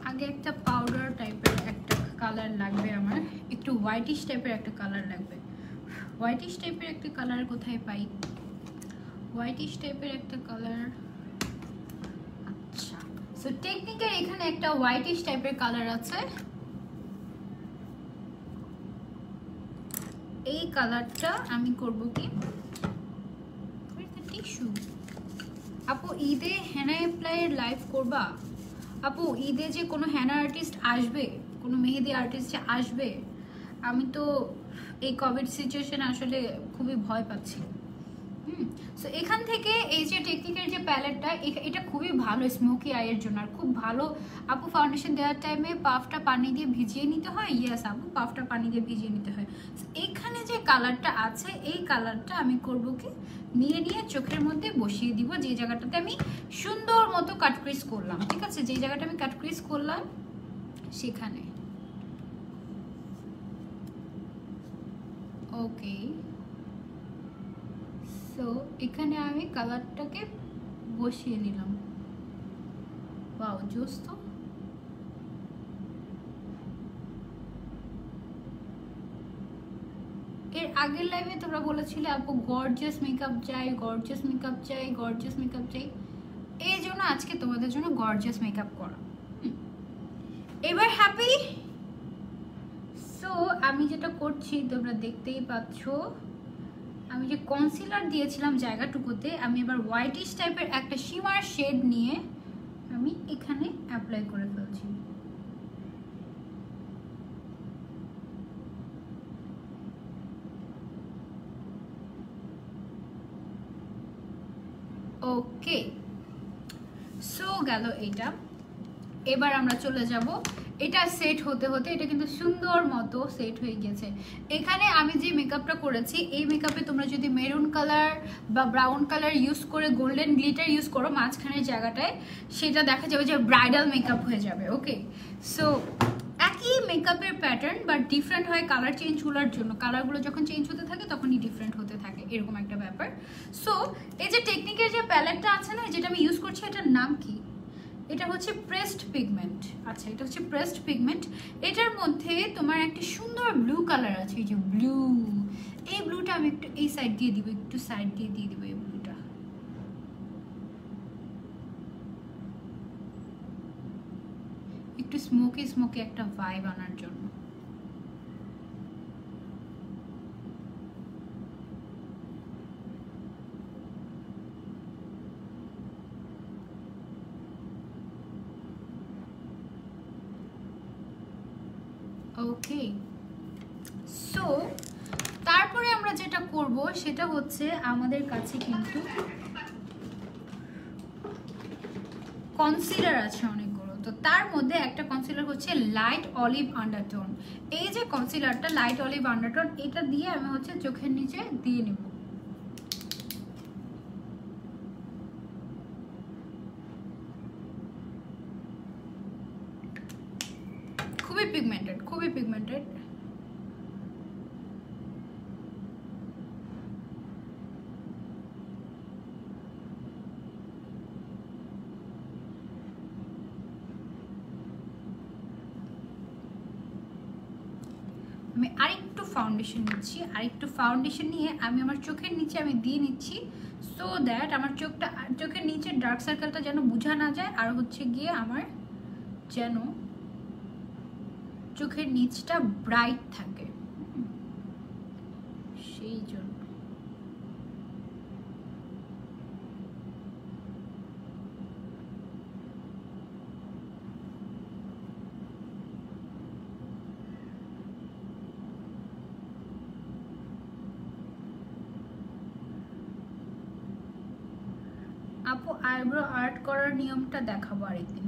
আগে একটা পাউডার টাইপের একটা কালার লাগবে, আমার একটু হোয়াইটিশ টাইপের একটা কালার লাগবে। হোয়াইটিশ টাইপের একটা কালার কোথায় পাই? হোয়াইটিশ টাইপের একটা কালার, আচ্ছা। সো টেকনিকের এখানে একটা হোয়াইটিশ টাইপের কালার আছে, এই কালারটা আমি করব কি টিস্যু। আপু ঈদে হেনা অ্যাপ্লাইয়ের লাইভ করবা? আপু ঈদে যে কোনো হেনা আর্টিস্ট আসবে, কোনো মেহেদি আর্টিস্ট আসবে? আমি তো এই কোভিড সিচুয়েশন আসলে খুবই ভয় পাচ্ছি। সো এখান থেকে এই যে টেকনিকের যে প্যালেটটা, এটা খুবই ভালো স্মোকি আইয়ের জন্য, আর খুব ভালো। আপু ফাউন্ডেশন দেওয়ার টাইমে পাফটা পানি দিয়ে ভিজিয়ে নিতে হয়? ইয়েস আপু, পাফটা পানি দিয়ে ভিজিয়ে নিতে হয়। এখানে যে কালারটা আছে এই কালারটা আমি করব কি নিয়ে চোখের মধ্যে বসিয়ে দিব, যে জায়গাটাতে আমি সুন্দর মতো কাটক্রিজ করলাম, ঠিক আছে? যে জায়গাটা আমি কাটক্রিজ করলাম সেখানে। ওকে, সো এখানে আমি কালারটাকে বসিয়ে নিলাম। ওয়াও, জোস তো। এর আগের লাইভে তোমরা বলেছিলে আপু গর্জিয়াস মেকআপ চাই, গর্জিয়াস মেকআপ চাই, গর্জিয়াস মেকআপ চাই। এই জন্য আজকে তোমাদের জন্য গর্জিয়াস মেকআপ করা। এবার হ্যাপি? সো আমি যেটা করছি তোমরা দেখতেই পাচ্ছ, আমি যে কনসিলার দিয়েছিলাম জায়গাটুকুতে আমি এবার হোয়াইটিশ টাইপের একটা শিমার শেড নিয়ে আমি এখানে অ্যাপ্লাই করে ফেলছি। ওকে, সো গেল এইটা। এবার আমরা চলে যাব, এটা সেট হতে হতে এটা কিন্তু সুন্দর মতো সেট হয়ে গেছে। এখানে আমি যে মেকআপটা করেছি এই মেকআপে তোমরা যদি মেরুন কালার বা ব্রাউন কালার ইউজ করে গোল্ডেন গ্লিটার ইউজ করো মাঝখানের জায়গাটায়, সেটা দেখা যাবে যে ব্রাইডাল মেকআপ হয়ে যাবে। ওকে, সো একই মেকআপের প্যাটার্ন, বাট ডিফারেন্ট হয় কালার চেঞ্জগুলোর জন্য। কালারগুলো যখন চেঞ্জ হতে থাকে তখনই ডিফারেন্ট হতে থাকে, এরকম একটা ব্যাপার। সো এই যে টেকনিকের যে প্যালেটটা আছে না, যেটা আমি ইউজ করছি, এটার নাম কি? এটা হচ্ছে প্রেসড পিগমেন্ট। আচ্ছা, এটা হচ্ছে প্রেসড পিগমেন্ট। এটার মধ্যে তোমার একটা সুন্দর ব্লু কালার আছে, এই যে ব্লু, এই ব্লুটা আমি একটু এই সাইড দিয়ে দিব, একটু সাইড দিয়ে দিব এই ব্লুটা। একটু স্মোকি স্মোকি একটা ভাইব আনার জন্য। ওকে, সো তারপরে আমরা যেটা করব সেটা হচ্ছে, আমাদের কাছে কিন্তু কনসিলার আছে অনেকগুলো। তো তার মধ্যে একটা কনসিলার হচ্ছে লাইট অলিভ আন্ডারটোন। এই যে কনসিলারটা লাইট অলিভ আন্ডারটোন, এটা দিয়ে আমি হচ্ছে চোখের নিচে দিয়ে নেব। খুবই পিগমেন্টেড, খুবই পিগমেন্টেড। আমি আরেকটু ফাউন্ডেশন নিচ্ছি, আরেকটু ফাউন্ডেশন নিয়ে আমি আমার চোখের নিচে আমি দিয়ে নিচ্ছি, সো দ্যাট আমার চোখের নিচে ডার্ক সার্কেলটা যেন বোঝা না যায়, আর হচ্ছে গিয়ে আমার যেন চোখের নিচটা ব্রাইট থাকে, সেই জন্য। আপু আইব্রো আর্ট করার নিয়মটা দেখাবো আরেকদিন।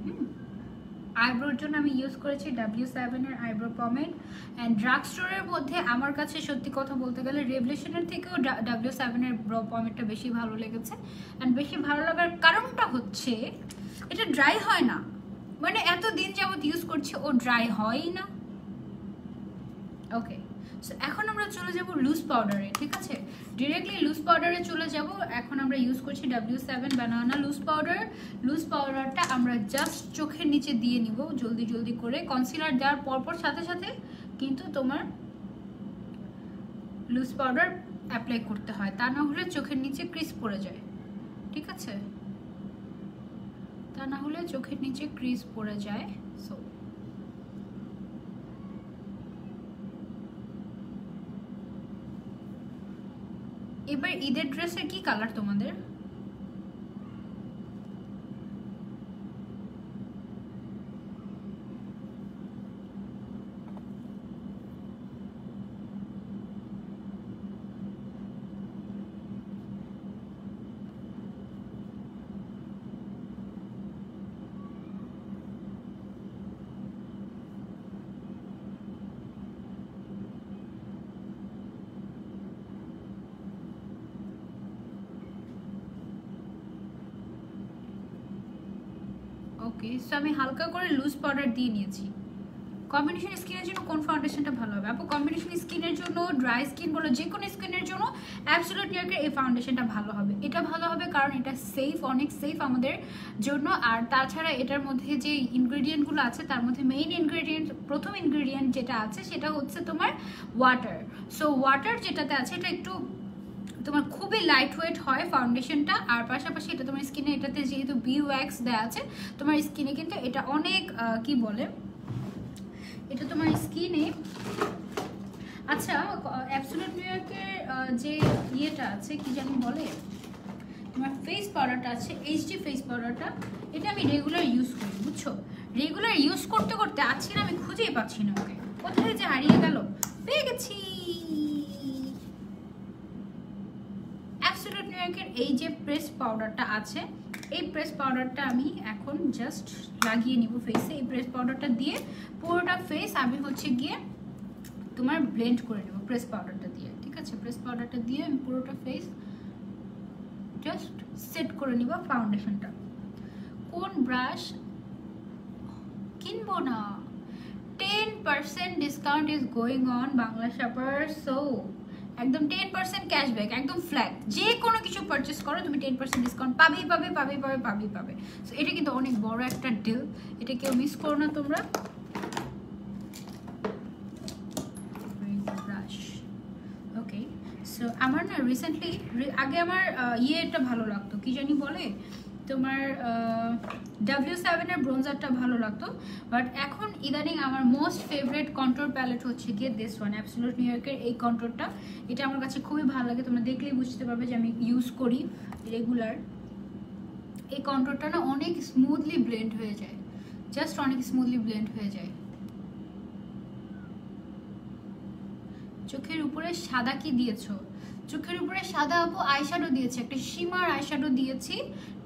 আইব্রোর জন্য আমি ইউজ করেছি W7 এর আইব্রো পমেড, অ্যান্ড ড্রাগ স্টোরের মধ্যে আমার কাছে সত্যি কথা বলতে গেলে রেভলিউশনের থেকেও W7 এর পমেডটা বেশি ভালো লেগেছে। অ্যান্ড বেশি ভালো লাগার কারণটা হচ্ছে এটা ড্রাই হয় না, মানে এত দিন যাবত ইউজ করছি ও ড্রাই হয়ই না। ওকে, সো এখন আমরা চলে যাব লুজ পাউডারে, ঠিক আছে? ডিরেক্টলি লুজ পাউডারে চলে যাব। এখন আমরা ইউজ করছি W7 বানানা লুজ পাউডার। লুজ পাউডারটা আমরা জাস্ট চোখের নিচে দিয়ে নিব জলদি জলদি করে। কনসিলার দেওয়ার পরপর সাথে সাথে কিন্তু তোমার লুজ পাউডার অ্যাপ্লাই করতে হয়, তা না হলে চোখের নিচে ক্রিজ পড়ে যায়, ঠিক আছে? তা না হলে চোখের নিচে ক্রিজ পড়ে যায়। সো এবার ঈদের ড্রেসের কি কালার তোমাদের? ওকে, সো আমি হালকা করে লুজ পাউডার দিয়ে নিয়েছি। কম্বিনেশন স্কিনের জন্য কোন ফাউন্ডেশনটা ভালো হবে আপু? কম্বিনেশন স্কিনের জন্য, ড্রাই স্কিন বলো, যে কোনো স্কিনের জন্য অ্যাবসলিউট নিউইয়র্কের এই ফাউন্ডেশনটা ভালো হবে। এটা ভালো হবে কারণ এটা সেফ, অনেক সেফ আমাদের জন্য। আর তাছাড়া এটার মধ্যে যে ইনগ্রেডিয়েন্টগুলো আছে তার মধ্যে মেইন ইনগ্রেডিয়েন্ট, প্রথম ইনগ্রেডিয়েন্ট যেটা আছে সেটা হচ্ছে তোমার ওয়াটার। সো ওয়াটার যেটাতে আছে এটা একটু তোমার খুবই লাইট ওয়েট হয় ফাউন্ডেশনটা। আর পাশাপাশি এটা তোমার স্কিনে, এটাতে যেহেতু বি ওয়্যাক্স দেওয়া আছে, তোমার স্কিনে কিন্তু এটা অনেক কি বলে, এটা তোমার স্কিনে। আচ্ছা, অ্যাবসলিউট নিউইয়র্কের যে ইয়েটা আছে কি জানি বলে, তোমার ফেস পাউডারটা আছে, এইচডি ফেস পাউডারটা, এটা আমি রেগুলার ইউজ করি, বুঝছো? রেগুলার ইউজ করতে করতে আছি না, আমি খুঁজেই পাচ্ছি না ওকে, কোথায় যে হারিয়ে গেল। পেয়ে গেছি, অ্যাবসলিউট নিউইয়র্কের এই যে প্রেস পাউডারটা আছে, এই প্রেস পাউডারটা আমি এখন জাস্ট লাগিয়ে নিব ফেসে। এই প্রেস পাউডারটা দিয়ে পুরোটা ফেস আমি হচ্ছে গিয়ে তোমার ব্লেন্ড করে নেব প্রেস পাউডারটা দিয়ে, ঠিক আছে? প্রেস পাউডারটা দিয়ে আমি পুরোটা ফেস জাস্ট সেট করে নিব ফাউন্ডেশনটা। কোন ব্রাশ কিনবো না, 10% discount is going on Bangla shopper. So একদম 10% ক্যাশব্যাক, একদম ফ্ল্যাট। যে কোনো কিছু পারচেস করো তুমি 10% ডিসকাউন্ট পাবেই পাবে পাবে পাবে পাবেই পাবে। সো এটা কিন্তু অনেক বড় একটা ডিল, এটা কেউ মিস করো না তোমরা। ওকে, সো আমার না রিসেন্টলি, আগে আমার এটা ভালো লাগতো, কি জানি বলে তোমার W7 এর ব্রোঞ্জারটা ভালো লাগতো, বাট এখন ইদানিং আমার মোস্ট ফেভারিট কন্ট্রোর প্যালেট হচ্ছে গিয়ে দিস ওয়ান, অ্যাবসোলিউট নিউ ইয়র্কের এই কন্ট্রোরটা। এটা আমার কাছে খুবই ভালো লাগে, তোমরা দেখলেই বুঝতে পারবে যে আমি ইউজ করি রেগুলার। এই কন্ট্রোরটা না অনেক স্মুথলি ব্লেন্ড হয়ে যায়, জাস্ট অনেক স্মুথলি ব্লেন্ড হয়ে যায়। চোখের উপরে সাদা কি দিয়েছো? চোখের উপরে সাদা আপু আইশ্যাডো দিয়েছি, একটা শিমার আইশ্যাডো দিয়েছি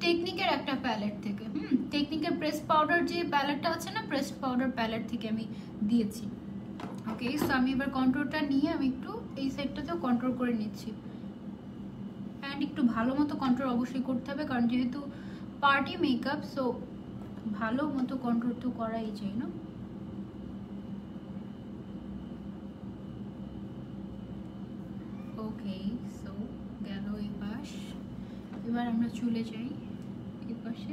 টেকনিকের একটা প্যালেট থেকে। টেকনিকের প্রেস পাউডার যে প্যালেটটা আছে না, প্রেস পাউডার প্যালেট থেকে আমি দিয়েছি। ওকে, সো আমি এবার কন্ট্রোলটা নিয়ে আমি একটু এই সাইডটাতেও কন্ট্রোল করে নিচ্ছি। অ্যান্ড একটু ভালো মতো কন্ট্রোল অবশ্যই করতে হবে, কারণ যেহেতু পার্টি মেকআপ, সো ভালো মতো কন্ট্রোল তো করাই চাই না। ওকে, সো গেল এই পাশ। এবার আমরা চলে যাই এই পাশে।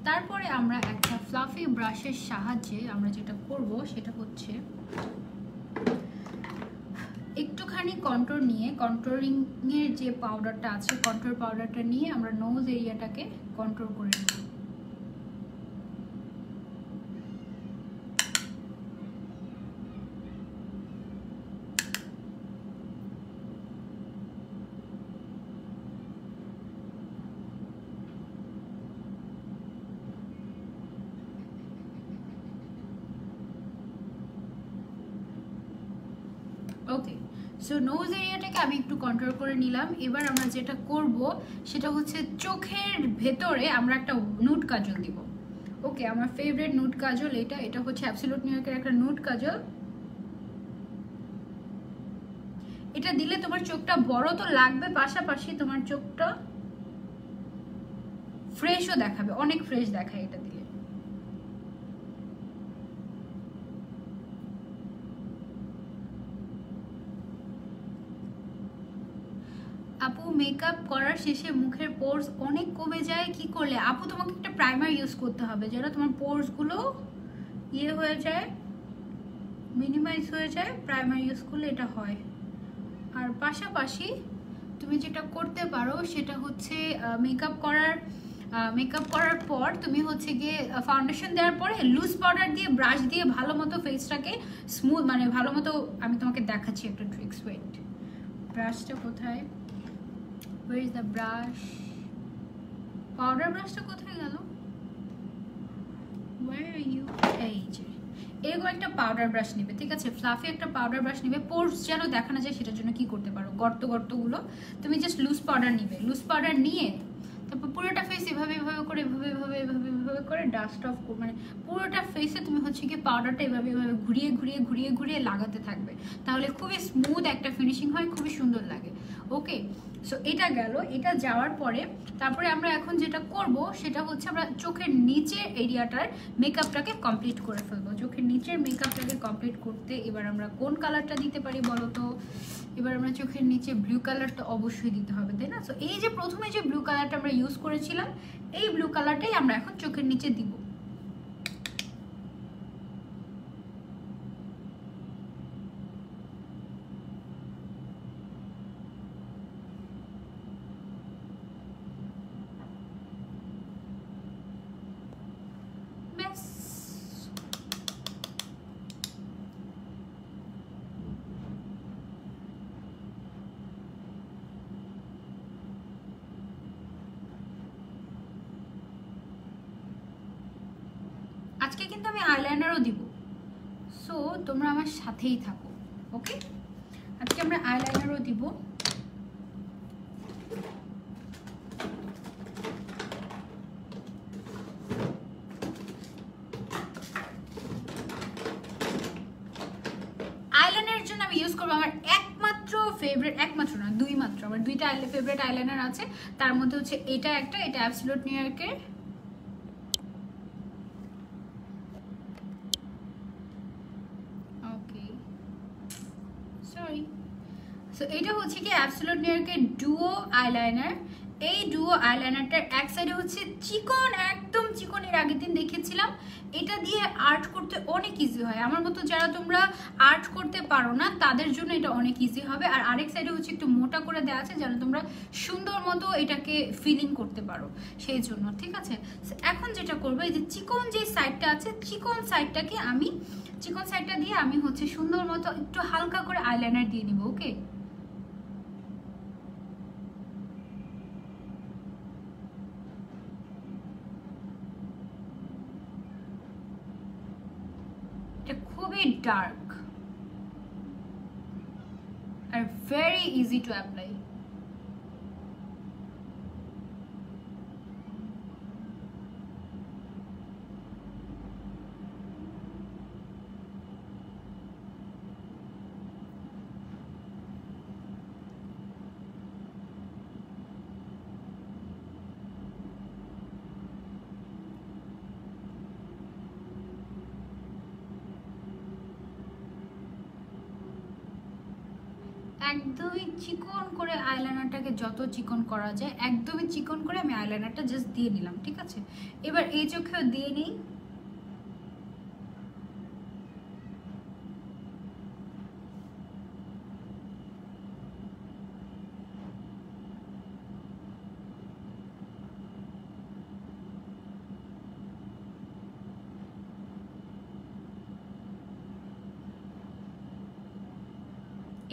তারপরে আমরা একটা ফ্লাফি ব্রাশের সাহায্যে আমরা যেটা করব সেটা হচ্ছে একটুখানি কন্ট্রোল নিয়ে, কন্ট্রোলিং এর যে পাউডারটা আছে, কন্ট্রোল পাউডারটা নিয়ে আমরা নোজ এরিয়াটাকে কন্ট্রোল করে নেব। ওকে, সো নোজ এরিয়াটাকে আমি একটু কন্ট্রোল করে নিলাম। এবার আমরা যেটা করব সেটা হচ্ছে চোখের ভেতরে আমরা একটা নুড কাজল দিব। ওকে, আমার ফেভারিট নুড কাজল এটা হচ্ছে অ্যাবসোলিউট নিউ ইয়র্কের একটা নুড কাজল। এটা দিলে তোমার চোখটা বড় তো লাগবে, পাশাপাশি তোমার চোখটা ফ্রেশও দেখাবে, অনেক ফ্রেশ দেখায় এটা দিলে। আপু মেকআপ করার শেষে মুখের পোর্স অনেক কমে যায়, কি করলে? আপু তোমাকে একটা প্রাইমার ইউজ করতে হবে যেটা তোমার পোর্সগুলো হয়ে যায়, মিনিমাইজ হয়ে যায়। প্রাইমার ইউজ করলে এটা হয়। আর পাশাপাশি তুমি যেটা করতে পারো সেটা হচ্ছে মেকআপ করার পর তুমি হচ্ছে গিয়ে ফাউন্ডেশন দেওয়ার পরে লুজ পাউডার দিয়ে ব্রাশ দিয়ে ভালো মতো ফেসটাকে স্মুথ, মানে ভালো মতো, আমি তোমাকে দেখাচ্ছি একটা ট্রিক্স। ওয়েট, ব্রাশটা কোথায়? Where is the brush? Powder ব্রাশটা কোথায় গেল? Where are you? এই যে এরকম একটা পাউডার ব্রাশ নিবে, ঠিক আছে? ফ্লাফি একটা পাউডার ব্রাশ নিবে, পোর্স যেন দেখানো যায় সেটার জন্য কি করতে পারো, গর্তগুলো তুমি জাস্ট লুজ পাউডার নিবে। লুজ পাউডার নিয়ে তারপর পুরোটা ফেস এভাবে করে ডাস্ট অফ, মানে পুরোটা ফেসে তুমি হচ্ছে কি পাউডারটা এভাবে ঘুরিয়ে লাগাতে থাকবে, তাহলে খুবই স্মুথ একটা ফিনিশিং হয়, খুবই সুন্দর লাগে। ওকে, সো এটা গেল। এটা যাওয়ার পরে তারপরে আমরা এখন যেটা করব সেটা হচ্ছে আমরা চোখের নিচের এরিয়াটার মেকআপটাকে কমপ্লিট করে ফেলবো। চোখের নিচের মেকআপটাকে কমপ্লিট করতে এবার আমরা কোন কালারটা দিতে পারি বলো তো? এবার আমরা চোখের নিচে ব্লু কালার তো অবশ্যই দিতে হবে, তাই না? সো এই যে প্রথমে যে ব্লু কালারটা আমরা ইউজ করেছিলাম, এই ব্লু কালারটাই আমরা এখন চোখের নিচে দিব। আজকে কিন্তু আমি আইলাইনারও দিব, সো তোমরা আমার সাথেই থাকো। ওকে, আজকে আমরা আইলাইনারও দিব। আইলাইনারের জন্য আমি ইউজ করবো আমার একমাত্র ফেভারিট, একমাত্র না দুই মাত্র, আমার দুইটা ফেভারিট আইলাইনার আছে, তার মধ্যে হচ্ছে এটা একটা, এটা অ্যাবসলিউট নিউ ইয়র্কের। ওকে সরি, সো এটা হচ্ছে কি অ্যাবসলিউট নিউ ইয়র্কের ডুও আইলাইনার। এই ডুও আইলাইনারটার এক সাইডে হচ্ছে চিকন, একদম চিকন, এর আগের দিন দেখেছিলাম। এটা দিয়ে আর্ট করতে অনেক ইজি হয়, আমার মতো যারা তোমরা আর্ট করতে পারো না তাদের জন্য এটা অনেক ইজি হবে। আর আরেক সাইডে হচ্ছে একটু মোটা করে দেওয়া আছে যেন তোমরা সুন্দর মতো এটাকে ফিলিং করতে পারো, সেই জন্য। ঠিক আছে, এখন যেটা করবো, এই যে চিকন যে সাইডটা আছে, চিকন সাইডটা দিয়ে আমি হচ্ছে সুন্দর মতো একটু হালকা করে আইলাইনার দিয়ে নিব। ওকে, এটা খুবই dark are very easy to apply. একদমই চিকন করে আইলাইনারটাকে যত চিকন করা যায় একদমই চিকন করে আমি আইলাইনারটা জাস্ট দিয়ে নিলাম। ঠিক আছে, এবার এই চোখেও দিয়ে নিই।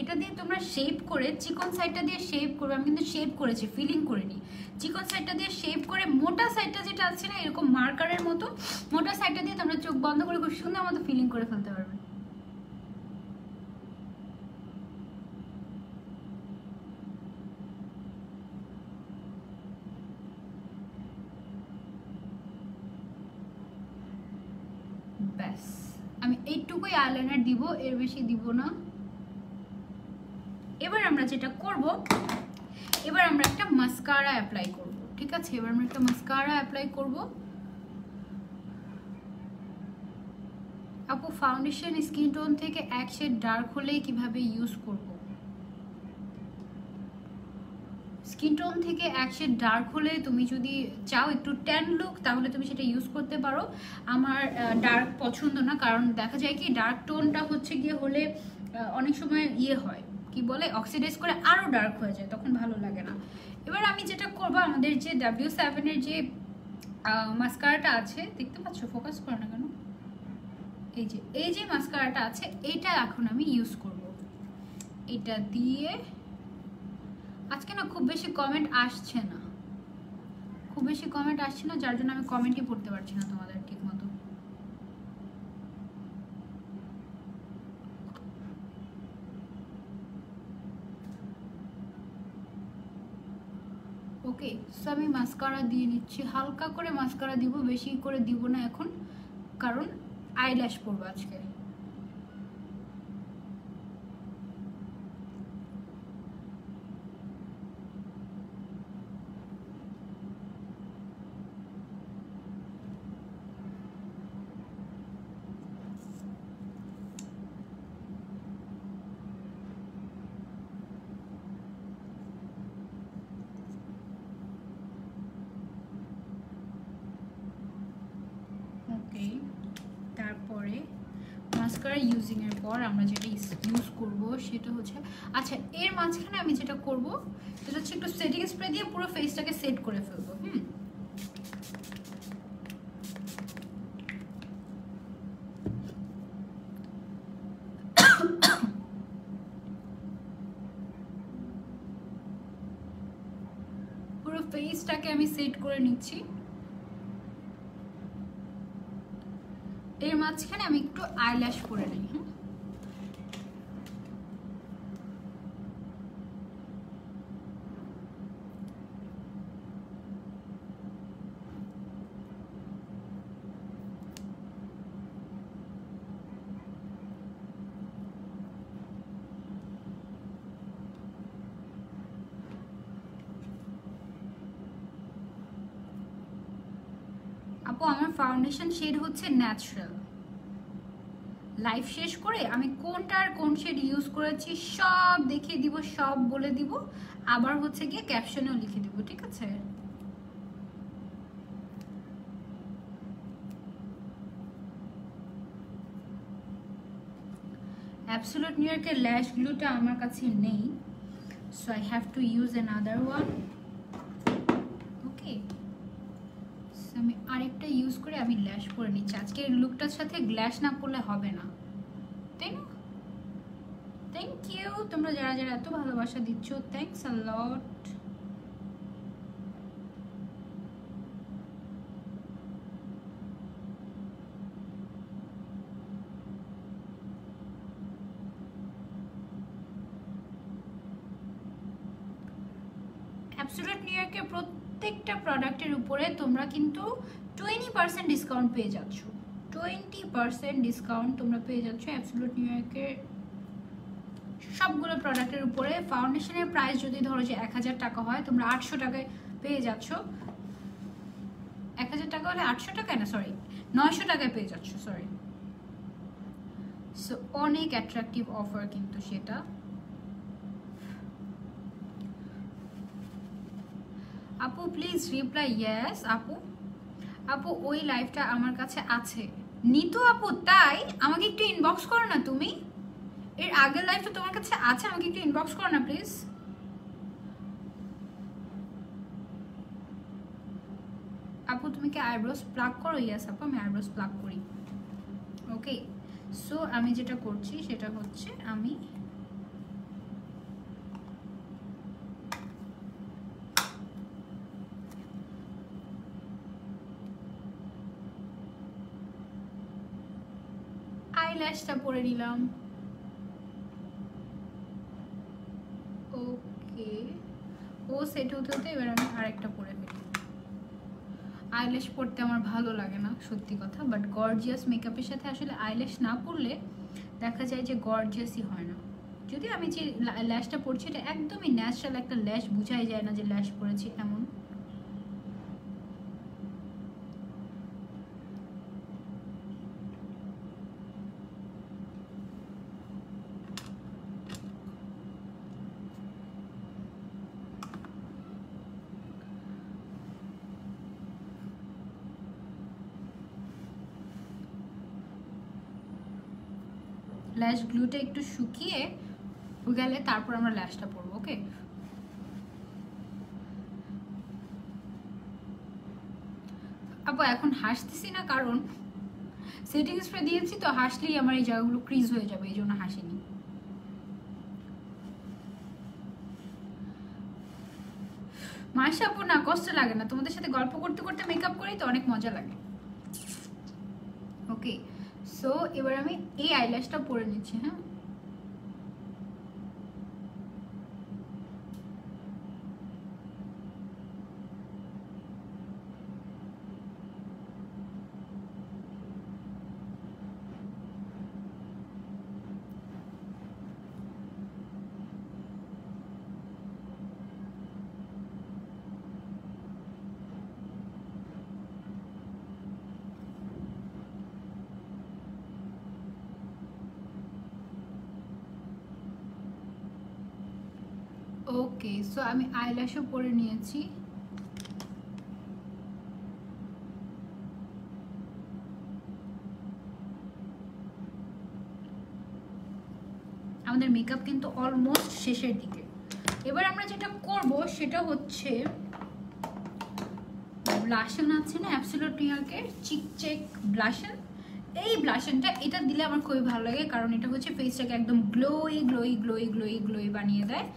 এটা দিয়ে তোমরা শেপ করে, চিকন সাইডটা দিয়ে শেপ করবে, আমি কিন্তু শেপ করেছি, ফিলিং করিনি। চিকন সাইডটা দিয়ে শেপ করে মোটা সাইডটা যেটা আছে না এরকম মার্কারের মতো, মোটা সাইডটা দিয়ে তোমরা চোখ বন্ধ করে খুব সুন্দর মতো ফিলিং করে ফেলতে পারবে। ব্যাস, আমি এইটুকুই আইলাইনার দিব, এর বেশি দিব না। এবার আমরা যেটা করব, এবার আমরা একটা মাস্কারা অ্যাপ্লাই করব। ঠিক আছে, এবার আমরা একটা মাস্কারা অ্যাপ্লাই করব। আপু ফাউন্ডেশন স্কিন টোন থেকে এক শেড ডার্ক হলে কিভাবে ইউজ করব? স্কিন টোন থেকে এক শেড ডার্ক হলে তুমি যদি চাও একটু ট্যান লুক তাহলে তুমি সেটা ইউজ করতে পারো। আমার ডার্ক পছন্দ না, কারণ দেখা যায় কি ডার্ক টোনটা হচ্ছে গিয়ে হলে অনেক সময় ইয়ে হয়, কি বলে, অক্সিডাইজ করে আরও ডার্ক হয়ে যায়, তখন ভালো লাগে না। এবার আমি যেটা করবো, আমাদের যে W7 এর যে মাস্কারাটা আছে, দেখতে পাচ্ছ, ফোকাস করো না কেন, এই যে মাস্কারাটা আছে এইটা এখন আমি ইউজ করব। এটা দিয়ে আজকে না খুব বেশি কমেন্ট আসছে না, যার জন্য আমি কমেন্টই পড়তে পারছি না তোমাদের ঠিক মতো। ওকে, সো আমি মাস্কারা দিয়ে নিচ্ছি, হালকা করে মাস্কারা দিব, বেশি করে দিব না এখন, কারণ আইল্যাশ পরবো আজকে। তারপরে মাস্কারা ইউজিং এর পর আমরা যেটা ইউজ করব সেটা হচ্ছে, আচ্ছা এর মাঝখানে আমি যেটা করব সেটা হচ্ছে একটু সেটিং স্প্রে দিয়ে পুরো ফেসটাকে সেট করে ফেলবো। পুরো ফেসটাকে আমি সেট করে নিচ্ছি। এর মাঝখানে আমি একটু আইল্যাশ করে নিই। আপু আমার ফাউন্ডেশন শেড হচ্ছে ন্যাচারাল। লাইভ শেষ করে আমি কোনটার কোন শেড ইউজ করেছি সব দেখিয়ে দিব, সব বলে দিব, আবার হচ্ছে গিয়ে ক্যাপশনেও লিখে দিব, ঠিক আছে? অ্যাবসলিউট নিউ ইয়র্কের ল্যাশ গ্লুটা আমার কাছে নেই, so I have to use another one. Okay, আমি আরেকটা ইউজ করে আমি ল্যাশ করে নিচ্ছি। আজকের লুকটার সাথে গ্ল্যাশ না করলে হবে না, তাই না? থ্যাংক ইউ তোমরা যারা যারা এত ভালোবাসা দিচ্ছ, thanks a lot. Absolute new ইয়র্কের প্রত্যেকটা প্রোডাক্টের উপরে তোমরা কিন্তু 20% ডিসকাউন্ট পেয়ে যাচ্ছ। 20% ডিসকাউন্ট তোমরা পেয়ে যাচ্ছ অ্যাবসলিউট নিউ ইয়র্কের সবগুলো প্রোডাক্টের উপরে। ফাউন্ডেশনের প্রাইস যদি ধরো যে 1000 টাকা হয়, তোমরা 800 টাকায় পেয়ে যাচ্ছ। 1000 টাকা হলে 800 টাকায় না, সরি 900 টাকায় পেয়ে যাচ্ছ, সরি। সো অনেক অ্যাট্রাকটিভ অফার কিন্তু সেটা। আপু প্লিজ রিপ্লাই ইয়েস। আপু আপু ওই লাইভটা আমার কাছে আছে। নিতু আপু তাই? আমাকে একটু ইনবক্স করো না তুমি, এর আগের লাইভটা তোমার কাছে আছে, আমাকে একটু ইনবক্স করো না প্লিজ। আপু তুমি কি আইব্রোস প্লাগ করো? ইয়েস আপু আমি আইব্রোস প্লাগ করি। ওকে, সো আমি যেটা করছি সেটা হচ্ছে আমি আইল্যাশটা পরে নিলাম। ওকে, ও সেট হতে হতে এবার আমি আরেকটা পরে ফেলি। আইল্যাশ পরতে আমার ভালো লাগে না সত্যি কথা, বাট গর্জিয়াস মেকআপের সাথে আসলে আইল্যাশ না পরলে দেখা যায় যে গর্জিয়াসই হয় না। যদি আমি যে ল্যাশটা পরছি এটা একদমই ন্যাচারাল একটা ল্যাশ, বোঝাই যায় না যে ল্যাশ পরেছি এমন। ল্যাশ গ্লুটা একটু শুকিয়ে গেলে তারপর আমরা ল্যাশটা পরবো। ওকে, আপু এখন হাসতেছি না কারণ সেটিং স্প্রে দিয়েছি তো, হাসলেই আমার এই জায়গাগুলো ক্রিজ হয়ে যাবে, এই জন্য হাসিনি। মাসা আপু না কষ্ট লাগে না, তোমাদের সাথে গল্প করতে করতে মেকআপ করি তো অনেক মজা লাগে। ওকে, সো এবার আমি এই আইল্যাশটা পরে নিচ্ছি। হ্যাঁ, ওকে, সো আমি আইল্যাশও পরে নিয়েছি। আমাদের মেকআপ কিন্তু অলমোস্ট শেষের দিকে। এবার আমরা যেটা করব সেটা হচ্ছে ব্লাশন আছে না অ্যাবসলিউট নিউ ইয়র্কের চিক চেক ব্লাশন, এই ব্লাশনটা এটা দিলে আমার খুবই ভালো লাগে কারণ এটা হচ্ছে ফেসটাকে একদম glowy glowy glowy glowy glowy বানিয়ে দেয়।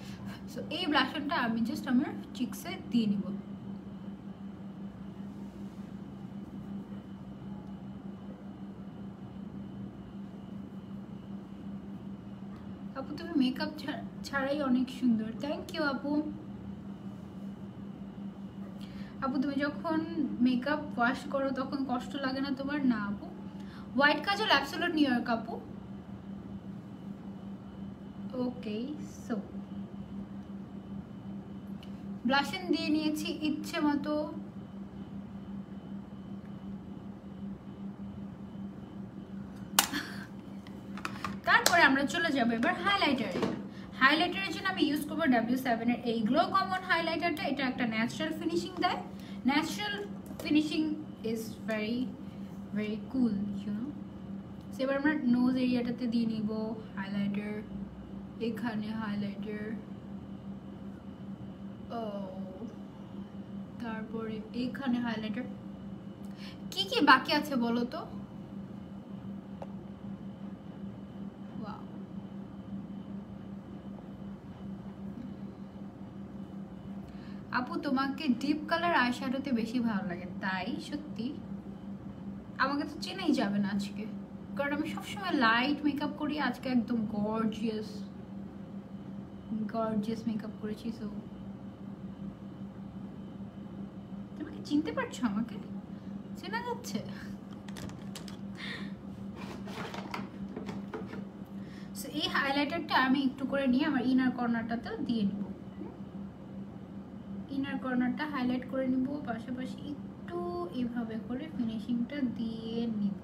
সো এই ব্লাশনটা আমি জাস্ট আমার চিকসে দিয়ে নিব। আপু তুমি মেকআপ ছাড়াই অনেক সুন্দর, থ্যাংক ইউ আপু। আপু তুমি যখন মেকআপ ওয়াশ করো তখন কষ্ট লাগে না তোমার? না আপু, হোয়াইট কাজল অ্যাবসলিউট নিউ ইয়র্ক আপু। ওকে, সো ব্লাশন দিয়ে নিয়েছি ইচ্ছে মতো। আমরা চলে যাবো এবার হাইলাইটারে। হাইলাইটারের জন্য আমি ইউজ করবো W7 এর এই গ্লো কমন হাইলাইটারটা। এটা একটা ন্যাচারাল ফিনিশিং দেয়। Natural finishing is very very cool, you know. এবার আমরা নোজ এরিয়াটাতে দিয়ে নিব হাইলাইটার। এখানে হাইলাইটার, ও তারপরে এখানে হাইলাইটার। কি কি বাকি আছে বলো তো? আপু তোমাকে ডিপ কালার আইশ্যাডোতে বেশি ভালো লাগে, তাই? সত্যি আমাকে তো চেনাই যাবে না আজকে, কারণ আমি সবসময় লাইট মেকআপ করি। আজকে একদম গর্জিয়াস গর্জিয়াস মেকআপ করেছি। সো তুমি কি চিনতে পারছো? আমাকে চেনা যাচ্ছে? সো এই হাইলাইটারটা আমি একটু করে নিয়ে আমার ইনার কর্নারটাতে দিয়ে নিব। ইনার কর্নারটা হাইলাইট করে নিব, পাশাপাশি একটু এইভাবে করে ফিনিশিংটা দিয়ে নিব।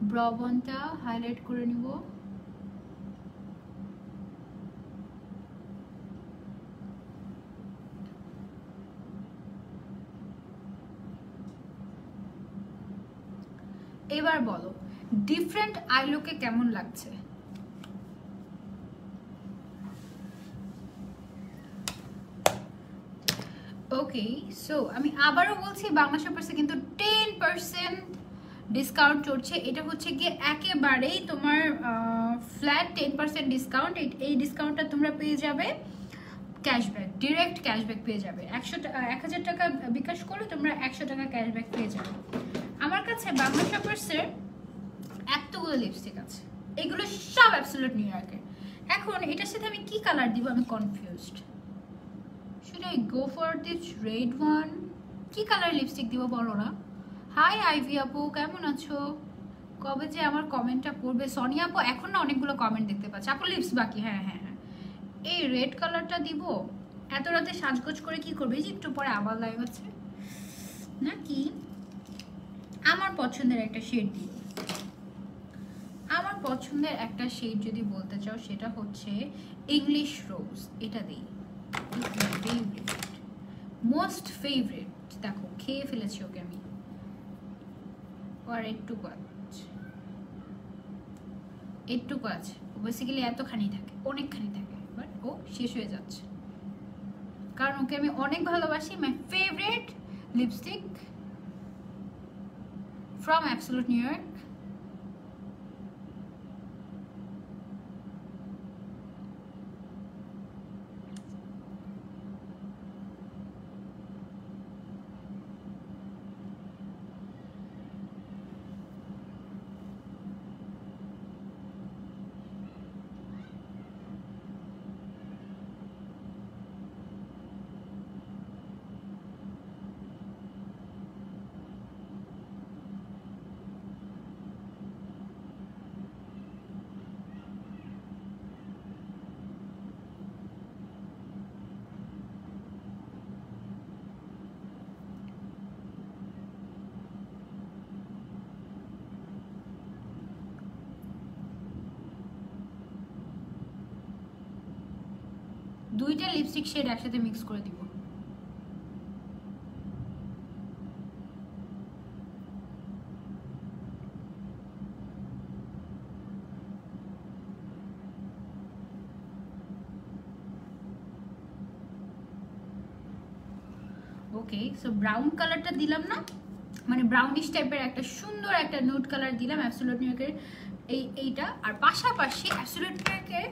ব্রবনটা হাইলাইট করে নিব। এবার বলো ডিফারেন্ট আই লুকে কেমন লাগছে? ওকে, সো আমি আবারও বলছি বাংলা শপার্সে কিন্তু 10% ডিসকাউন্ট চলছে। এটা হচ্ছে গিয়ে একেবারেই তোমার ফ্ল্যাট 10% ডিসকাউন্ট। এই ডিসকাউন্টটা তোমরা পেয়ে যাবে ক্যাশব্যাক, ডিরেক্ট ক্যাশব্যাক পেয়ে যাবে। 1000 টাকা বিকাশ করলে তোমরা 100 টাকা ক্যাশব্যাক পেয়ে যাবে। আমার কাছে বাংলা শপার্সের এতগুলো লিপস্টিক আছে, এগুলো সব অ্যাবসলিউট নিউ ইয়র্কের। এখন এটার সাথে আমি কি কালার দিব আমি confused. Should I go for this red one? কি কালার লিপস্টিক দিব বলো না? হাই আইভি আপু, কেমন আছো? কবে যে আমার কমেন্টটা পড়বে? সোনিয়া আপু এখন না অনেকগুলো কমেন্ট দেখতে পাচ্ছি। আপু লিপস বাকি, হ্যাঁ হ্যাঁ হ্যাঁ। এই রেড কালারটা দিব। এত রাতে সাজগোজ করে কি করবে? যে একটু পরে আবার লাইভ আছে নাকি আমার পছন্দের একটা শেড দিব। আমার পছন্দের একটা শেড যদি বলতে চাও সেটা হচ্ছে ইংলিশ রোজ। এটা দিই, মোস্ট ফেভারিট। দেখো খেয়ে ফেলেছি ওকে আমি। আর একটুকু আছে, বেসিক্যালি এতখানি থাকে, অনেকখানি থাকে, বাট ও শেষ হয়ে যাচ্ছে কারণ ওকে আমি অনেক ভালোবাসি। My favourite lipstick from Absolute New York. দুইটা লিপস্টিক শেড একসাথে মিক্স করে দিব। ওকে, সো ব্রাউন কালারটা দিলাম না, মানে ব্রাউনিশ টাইপের একটা সুন্দর একটা নুড কালার দিলাম অ্যাবসলিউট নিউ ইয়র্কের এইটা। আর পাশাপাশি অ্যাবসলিউট নিউ ইয়র্কের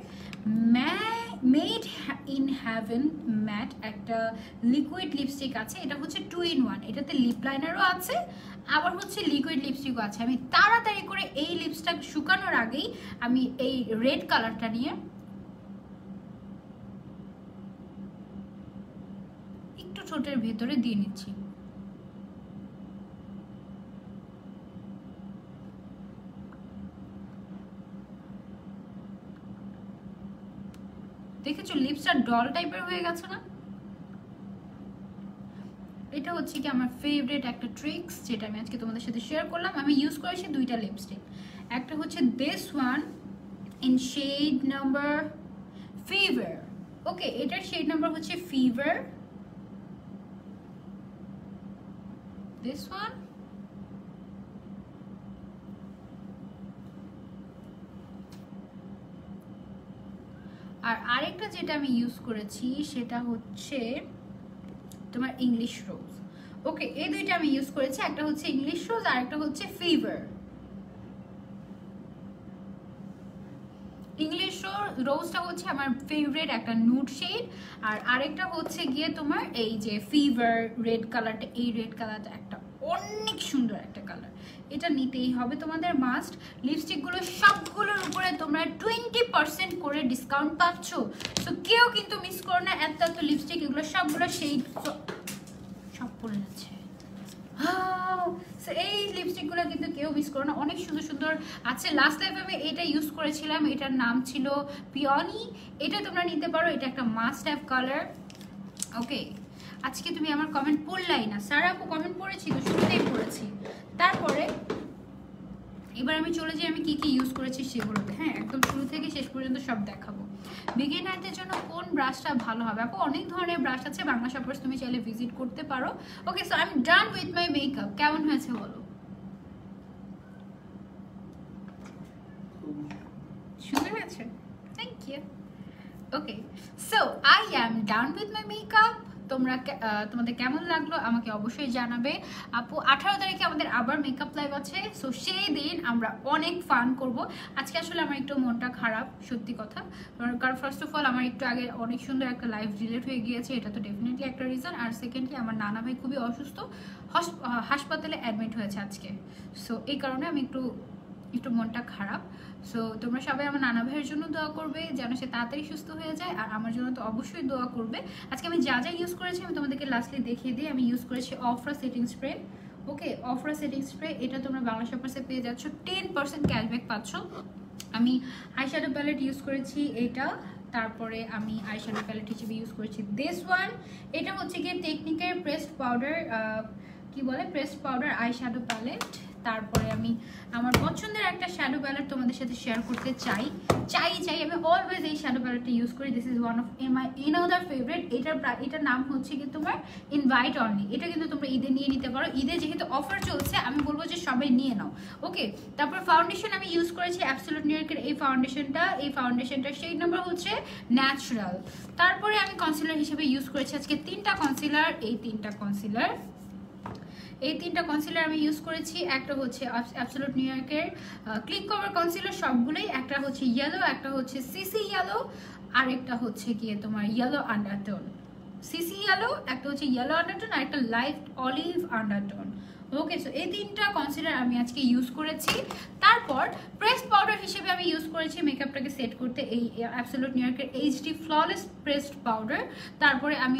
মেড ইন হ্যাভেন ম্যাট একটা লিকুইড লিপস্টিক আছে। এটা হচ্ছে 2 in 1। এটাতে লিপ লাইনারও আছে, আবার হচ্ছে লিকুইড লিপস্টিকও আছে। আমি তাড়াতাড়ি করে এই লিপস্টিক শুকানোর আগেই আমি এই রেড কালারটা নিয়ে একটু ঠোঁটের ভেতরে দিয়ে নিচ্ছি। দেখেছো লিপসটা ডল টাইপের হয়ে গেছে না? এটা হচ্ছে কি আমার ফেভারিট একটা ট্রিক্স, যেটা আমি আজকে তোমাদের সাথে শেয়ার করলাম। আমি ইউজ করেছি দুইটা লিপস্টিক, একটা হচ্ছে this one in shade number fever. Okay, এটার শেড নাম্বার হচ্ছে ফিভার, দিস ওয়ান। আর আরেকটা যেটা আমি ইউজ করেছি সেটা হচ্ছে তোমার ইংলিশ রোজ। ওকে, এই দুইটা আমি ইউজ করেছি, একটা হচ্ছে ইংলিশ রোজ আর একটা হচ্ছে ফিভার। ইংলিশ রোজটা হচ্ছে আমার ফেভারিট একটা নুড শেড, আর আরেকটা হচ্ছে গিয়ে তোমার এই যে ফিভার রেড কালারটা, এই রেড কালারটা একটা অনেক সুন্দর একটা কালার, এটা নিতেই হবে তোমাদের মাস্ট। লিপস্টিকগুলো সবগুলোর উপরে তোমরা 20% করে ডিসকাউন্ট পাচ্ছ, তো কেউ কিন্তু মিস করো না। এত এত লিপস্টিক, এগুলো সবগুলো শেড সব পড়ে যাচ্ছে। এই লিপস্টিকগুলো কিন্তু কেউ মিস করো না, অনেক সুন্দর সুন্দর আছে। লাস্ট লাইফে আমি এটা ইউজ করেছিলাম, এটার নাম ছিল পিওনি, এটা তোমরা নিতে পারো, এটা একটা মাস্ট হ্যাভ কালার। ওকে, আজকে তুমি আমার কমেন্ট পড়লাই না, স্যার আপু কমেন্ট পড়েছি তো, শুরুতেই পড়েছি। তারপরে এবার আমি চলে যাই আমি কি কি ইউজ করেছি সেগুলোতে। হ্যাঁ, একদম শুরু থেকে শেষ পর্যন্ত সব দেখাবো। বিগিনারদের জন্য কোন ব্রাশটা ভালো হবে আপু? অনেক ধরনের ব্রাশ আছে, বাংলা শপার্স তুমি চাইলে ভিজিট করতে পারো। Okay, so I am done with my makeup. কেমন হয়েছে বলো? সুন্দর হয়েছে, thank you. Okay, so I am done with my makeup. তোমরা তোমাদের কেমন লাগলো আমাকে অবশ্যই জানাবে। আপু 18 তারিখে আমাদের আবার মেকআপ লাইভ আছে, সো সেই দিন আমরা অনেক ফান করব। আজকে আসলে আমার একটু মনটা খারাপ, সত্যি কথা, কারণ ফার্স্ট অফ অল আমার একটু আগে অনেক সুন্দর একটা লাইভ ডিলেট হয়ে গিয়েছে, এটা তো ডেফিনেটলি একটা রিজন। আর সেকেন্ডলি আমার নানা ভাই খুবই অসুস্থ, হাসপাতালে অ্যাডমিট হয়েছে আজকে, সো এই কারণে আমি একটু মনটা খারাপ। সো তোমরা সবাই আমার নানা ভাইয়ের জন্য দোয়া করবে যেন সে তাড়াতাড়ি সুস্থ হয়ে যায়, আর আমার জন্য তো অবশ্যই দোয়া করবে। আজকে আমি যা যা ইউজ করেছি আমি তোমাদেরকে লাস্টলি দেখিয়ে দিই। আমি ইউজ করেছি অফরা সেটিং স্প্রে। ওকে, অফরা সেটিং স্প্রে, এটা তোমরা বাংলা শপার্সে পেয়ে যাচ্ছ, 10% ক্যাশব্যাক পাচ্ছ। আমি আইশ্যাডো প্যালেট ইউজ করেছি এটা, তারপরে আমি আইশ্যাডো প্যালেট হিসেবে ইউজ করেছি দিস ওয়ান। এটা হচ্ছে গিয়ে টেকনিকের প্রেসড পাউডার, কি বলে, প্রেসড পাউডার আইশ্যাডো প্যালেট। তারপরে আমি আমার পছন্দের একটা শ্যাডো প্যালেট তোমাদের সাথে শেয়ার করতে চাই। আমি অলওয়েজ এই শ্যাডো প্যালেটটা ইউজ করি, this is one of my another favourite. এটার নাম হচ্ছে কি তোমার ইনভাইট অনলি। এটা কিন্তু তোমরা ঈদে নিয়ে নিতে পারো, ঈদে যেহেতু অফার চলছে আমি বলবো যে সবাই নিয়ে নাও। ওকে, তারপর ফাউন্ডেশন আমি ইউজ করেছি অ্যাবসলিউট নিউইয়র্কের এই ফাউন্ডেশনটার শেড নাম্বার হচ্ছে ন্যাচারাল। তারপরে আমি কনসিলার হিসেবে ইউজ করেছি আজকে 3টা কনসিলার। এই 3টা কনসিলার আমি ইউজ করেছি। একটা হচ্ছে অ্যাবসলিউট নিউইয়র্কের ক্লিক কভার কনসিলার সবগুলোই, একটা হচ্ছে ইয়েলো, একটা হচ্ছে সিসি ইয়েলো, আর একটা হচ্ছে গিয়ে তোমার ইয়েলো আন্ডারটোন। সিসি ইয়েলো, একটা হচ্ছে ইয়েলো আন্ডারটোন, আর একটা লাইট অলিভ আন্ডারটোন। ওকে, সো এই 3টা কনসিলার আমি আজকে ইউজ করেছি। তারপর প্রেস পাউডার হিসেবে আমি ইউজ করেছি মেকআপটাকে সেট করতে এই অ্যাবসলিউট নিউইয়র্কের এইচডি ফ্ললেস প্রেসড পাউডার। তারপরে আমি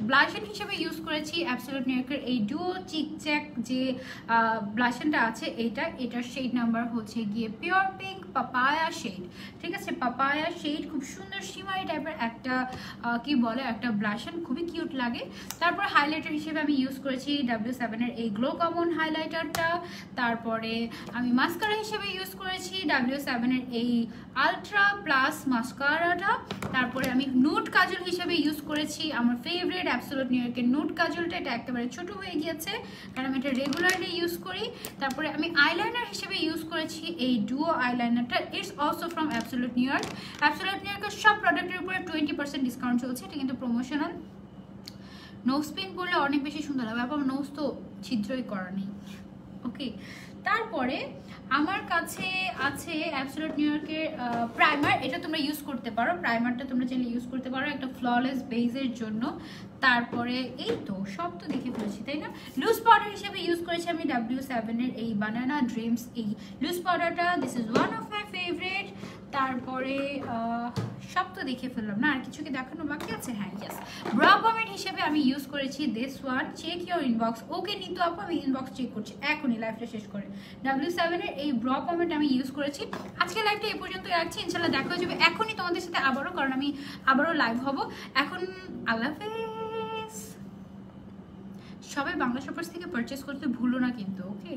ব্লাশন হিসেবে ইউজ করেছি অ্যাবসলিউট নিউইয়র্কের এই ডুও চিকচ্যাক যে ব্লাশনটা আছে, এটার শেড নাম্বার হচ্ছে গিয়ে পিওর পিঙ্ক পাপায়া শেড। ঠিক আছে, পাপায়া শেড, খুব সুন্দর শিমারি টাইপের একটা কি বলে একটা ব্লাশন, খুবই কিউট লাগে। তারপর হাইলাইটার হিসেবে আমি ইউজ করেছি W7 এর এই গ্লো কমন হাইলাইটারটা। তারপরে আমি মাস্কারা হিসেবে ইউজ করেছি W7 এর এই আলট্রা প্লাস মাস্কারাটা। তারপরে আমি নুড কাজল হিসেবে ইউজ করেছি আমার ফেভারিট অ্যাবসলিউট নিউইয়র্কের নুড কাজলটা। এটা একেবারে ছোট হয়ে গিয়েছে কারণ আমি এটা রেগুলারলি ইউজ করি। তারপরে আমি আইলাইনার হিসেবে ইউজ করেছি এই ডুও আইলাইনারটা, it's also from Absolute New York. Absolute নিউইয়র্কের সব প্রোডাক্টের উপরে 20% ডিসকাউন্ট চলছে, এটা কিন্তু প্রমোশনাল। নোজ পিন করলে অনেক বেশি সুন্দর লাগবে, আবার নোজ তো ছিদ্রই করা নেই। ওকে, তারপরে আমার কাছে আছে অ্যাবসলিউট নিউইয়র্কের প্রাইমার, এটা তোমরা ইউজ করতে পারো, প্রাইমারটা তোমরা চাইলে ইউজ করতে পারো একটা ফ্ললেস বেজের জন্য। তারপরে এই তো সব তো দেখে ফেলেছি তাই না। লুজ পাউডার হিসেবে ইউজ করেছি আমি W7 এর এই বানানা ড্রিমস এই লুজ পাউডারটা, this is one of my favourite. তারপরে সব তো দেখে ফেললাম না, আর কিছু কি দেখানো বাকি আছে? হ্যাঁ, ইয়েস, ব্রা পমেন্ট হিসেবে আমি ইউজ করেছি this one, check your inbox. Okay Nitu আপু, আমি ইনবক্স চেক করছি এখনই লাইভটা শেষ করে। W7 এর এই ব্রা পমেন্ট আমি ইউজ করেছি। আজকে লাইভটা এই পর্যন্ত রাখছি, ইনশাল্লাহ দেখা হয়ে যাবে এখনই তোমাদের সাথে আবারও, কারণ আমি আবারও লাইভ হব এখন। আল্লাহ হাফেজ। সবাই বাংলা শপার্স থেকে পারচেস করতে ভুলো না কিন্তু, ওকে।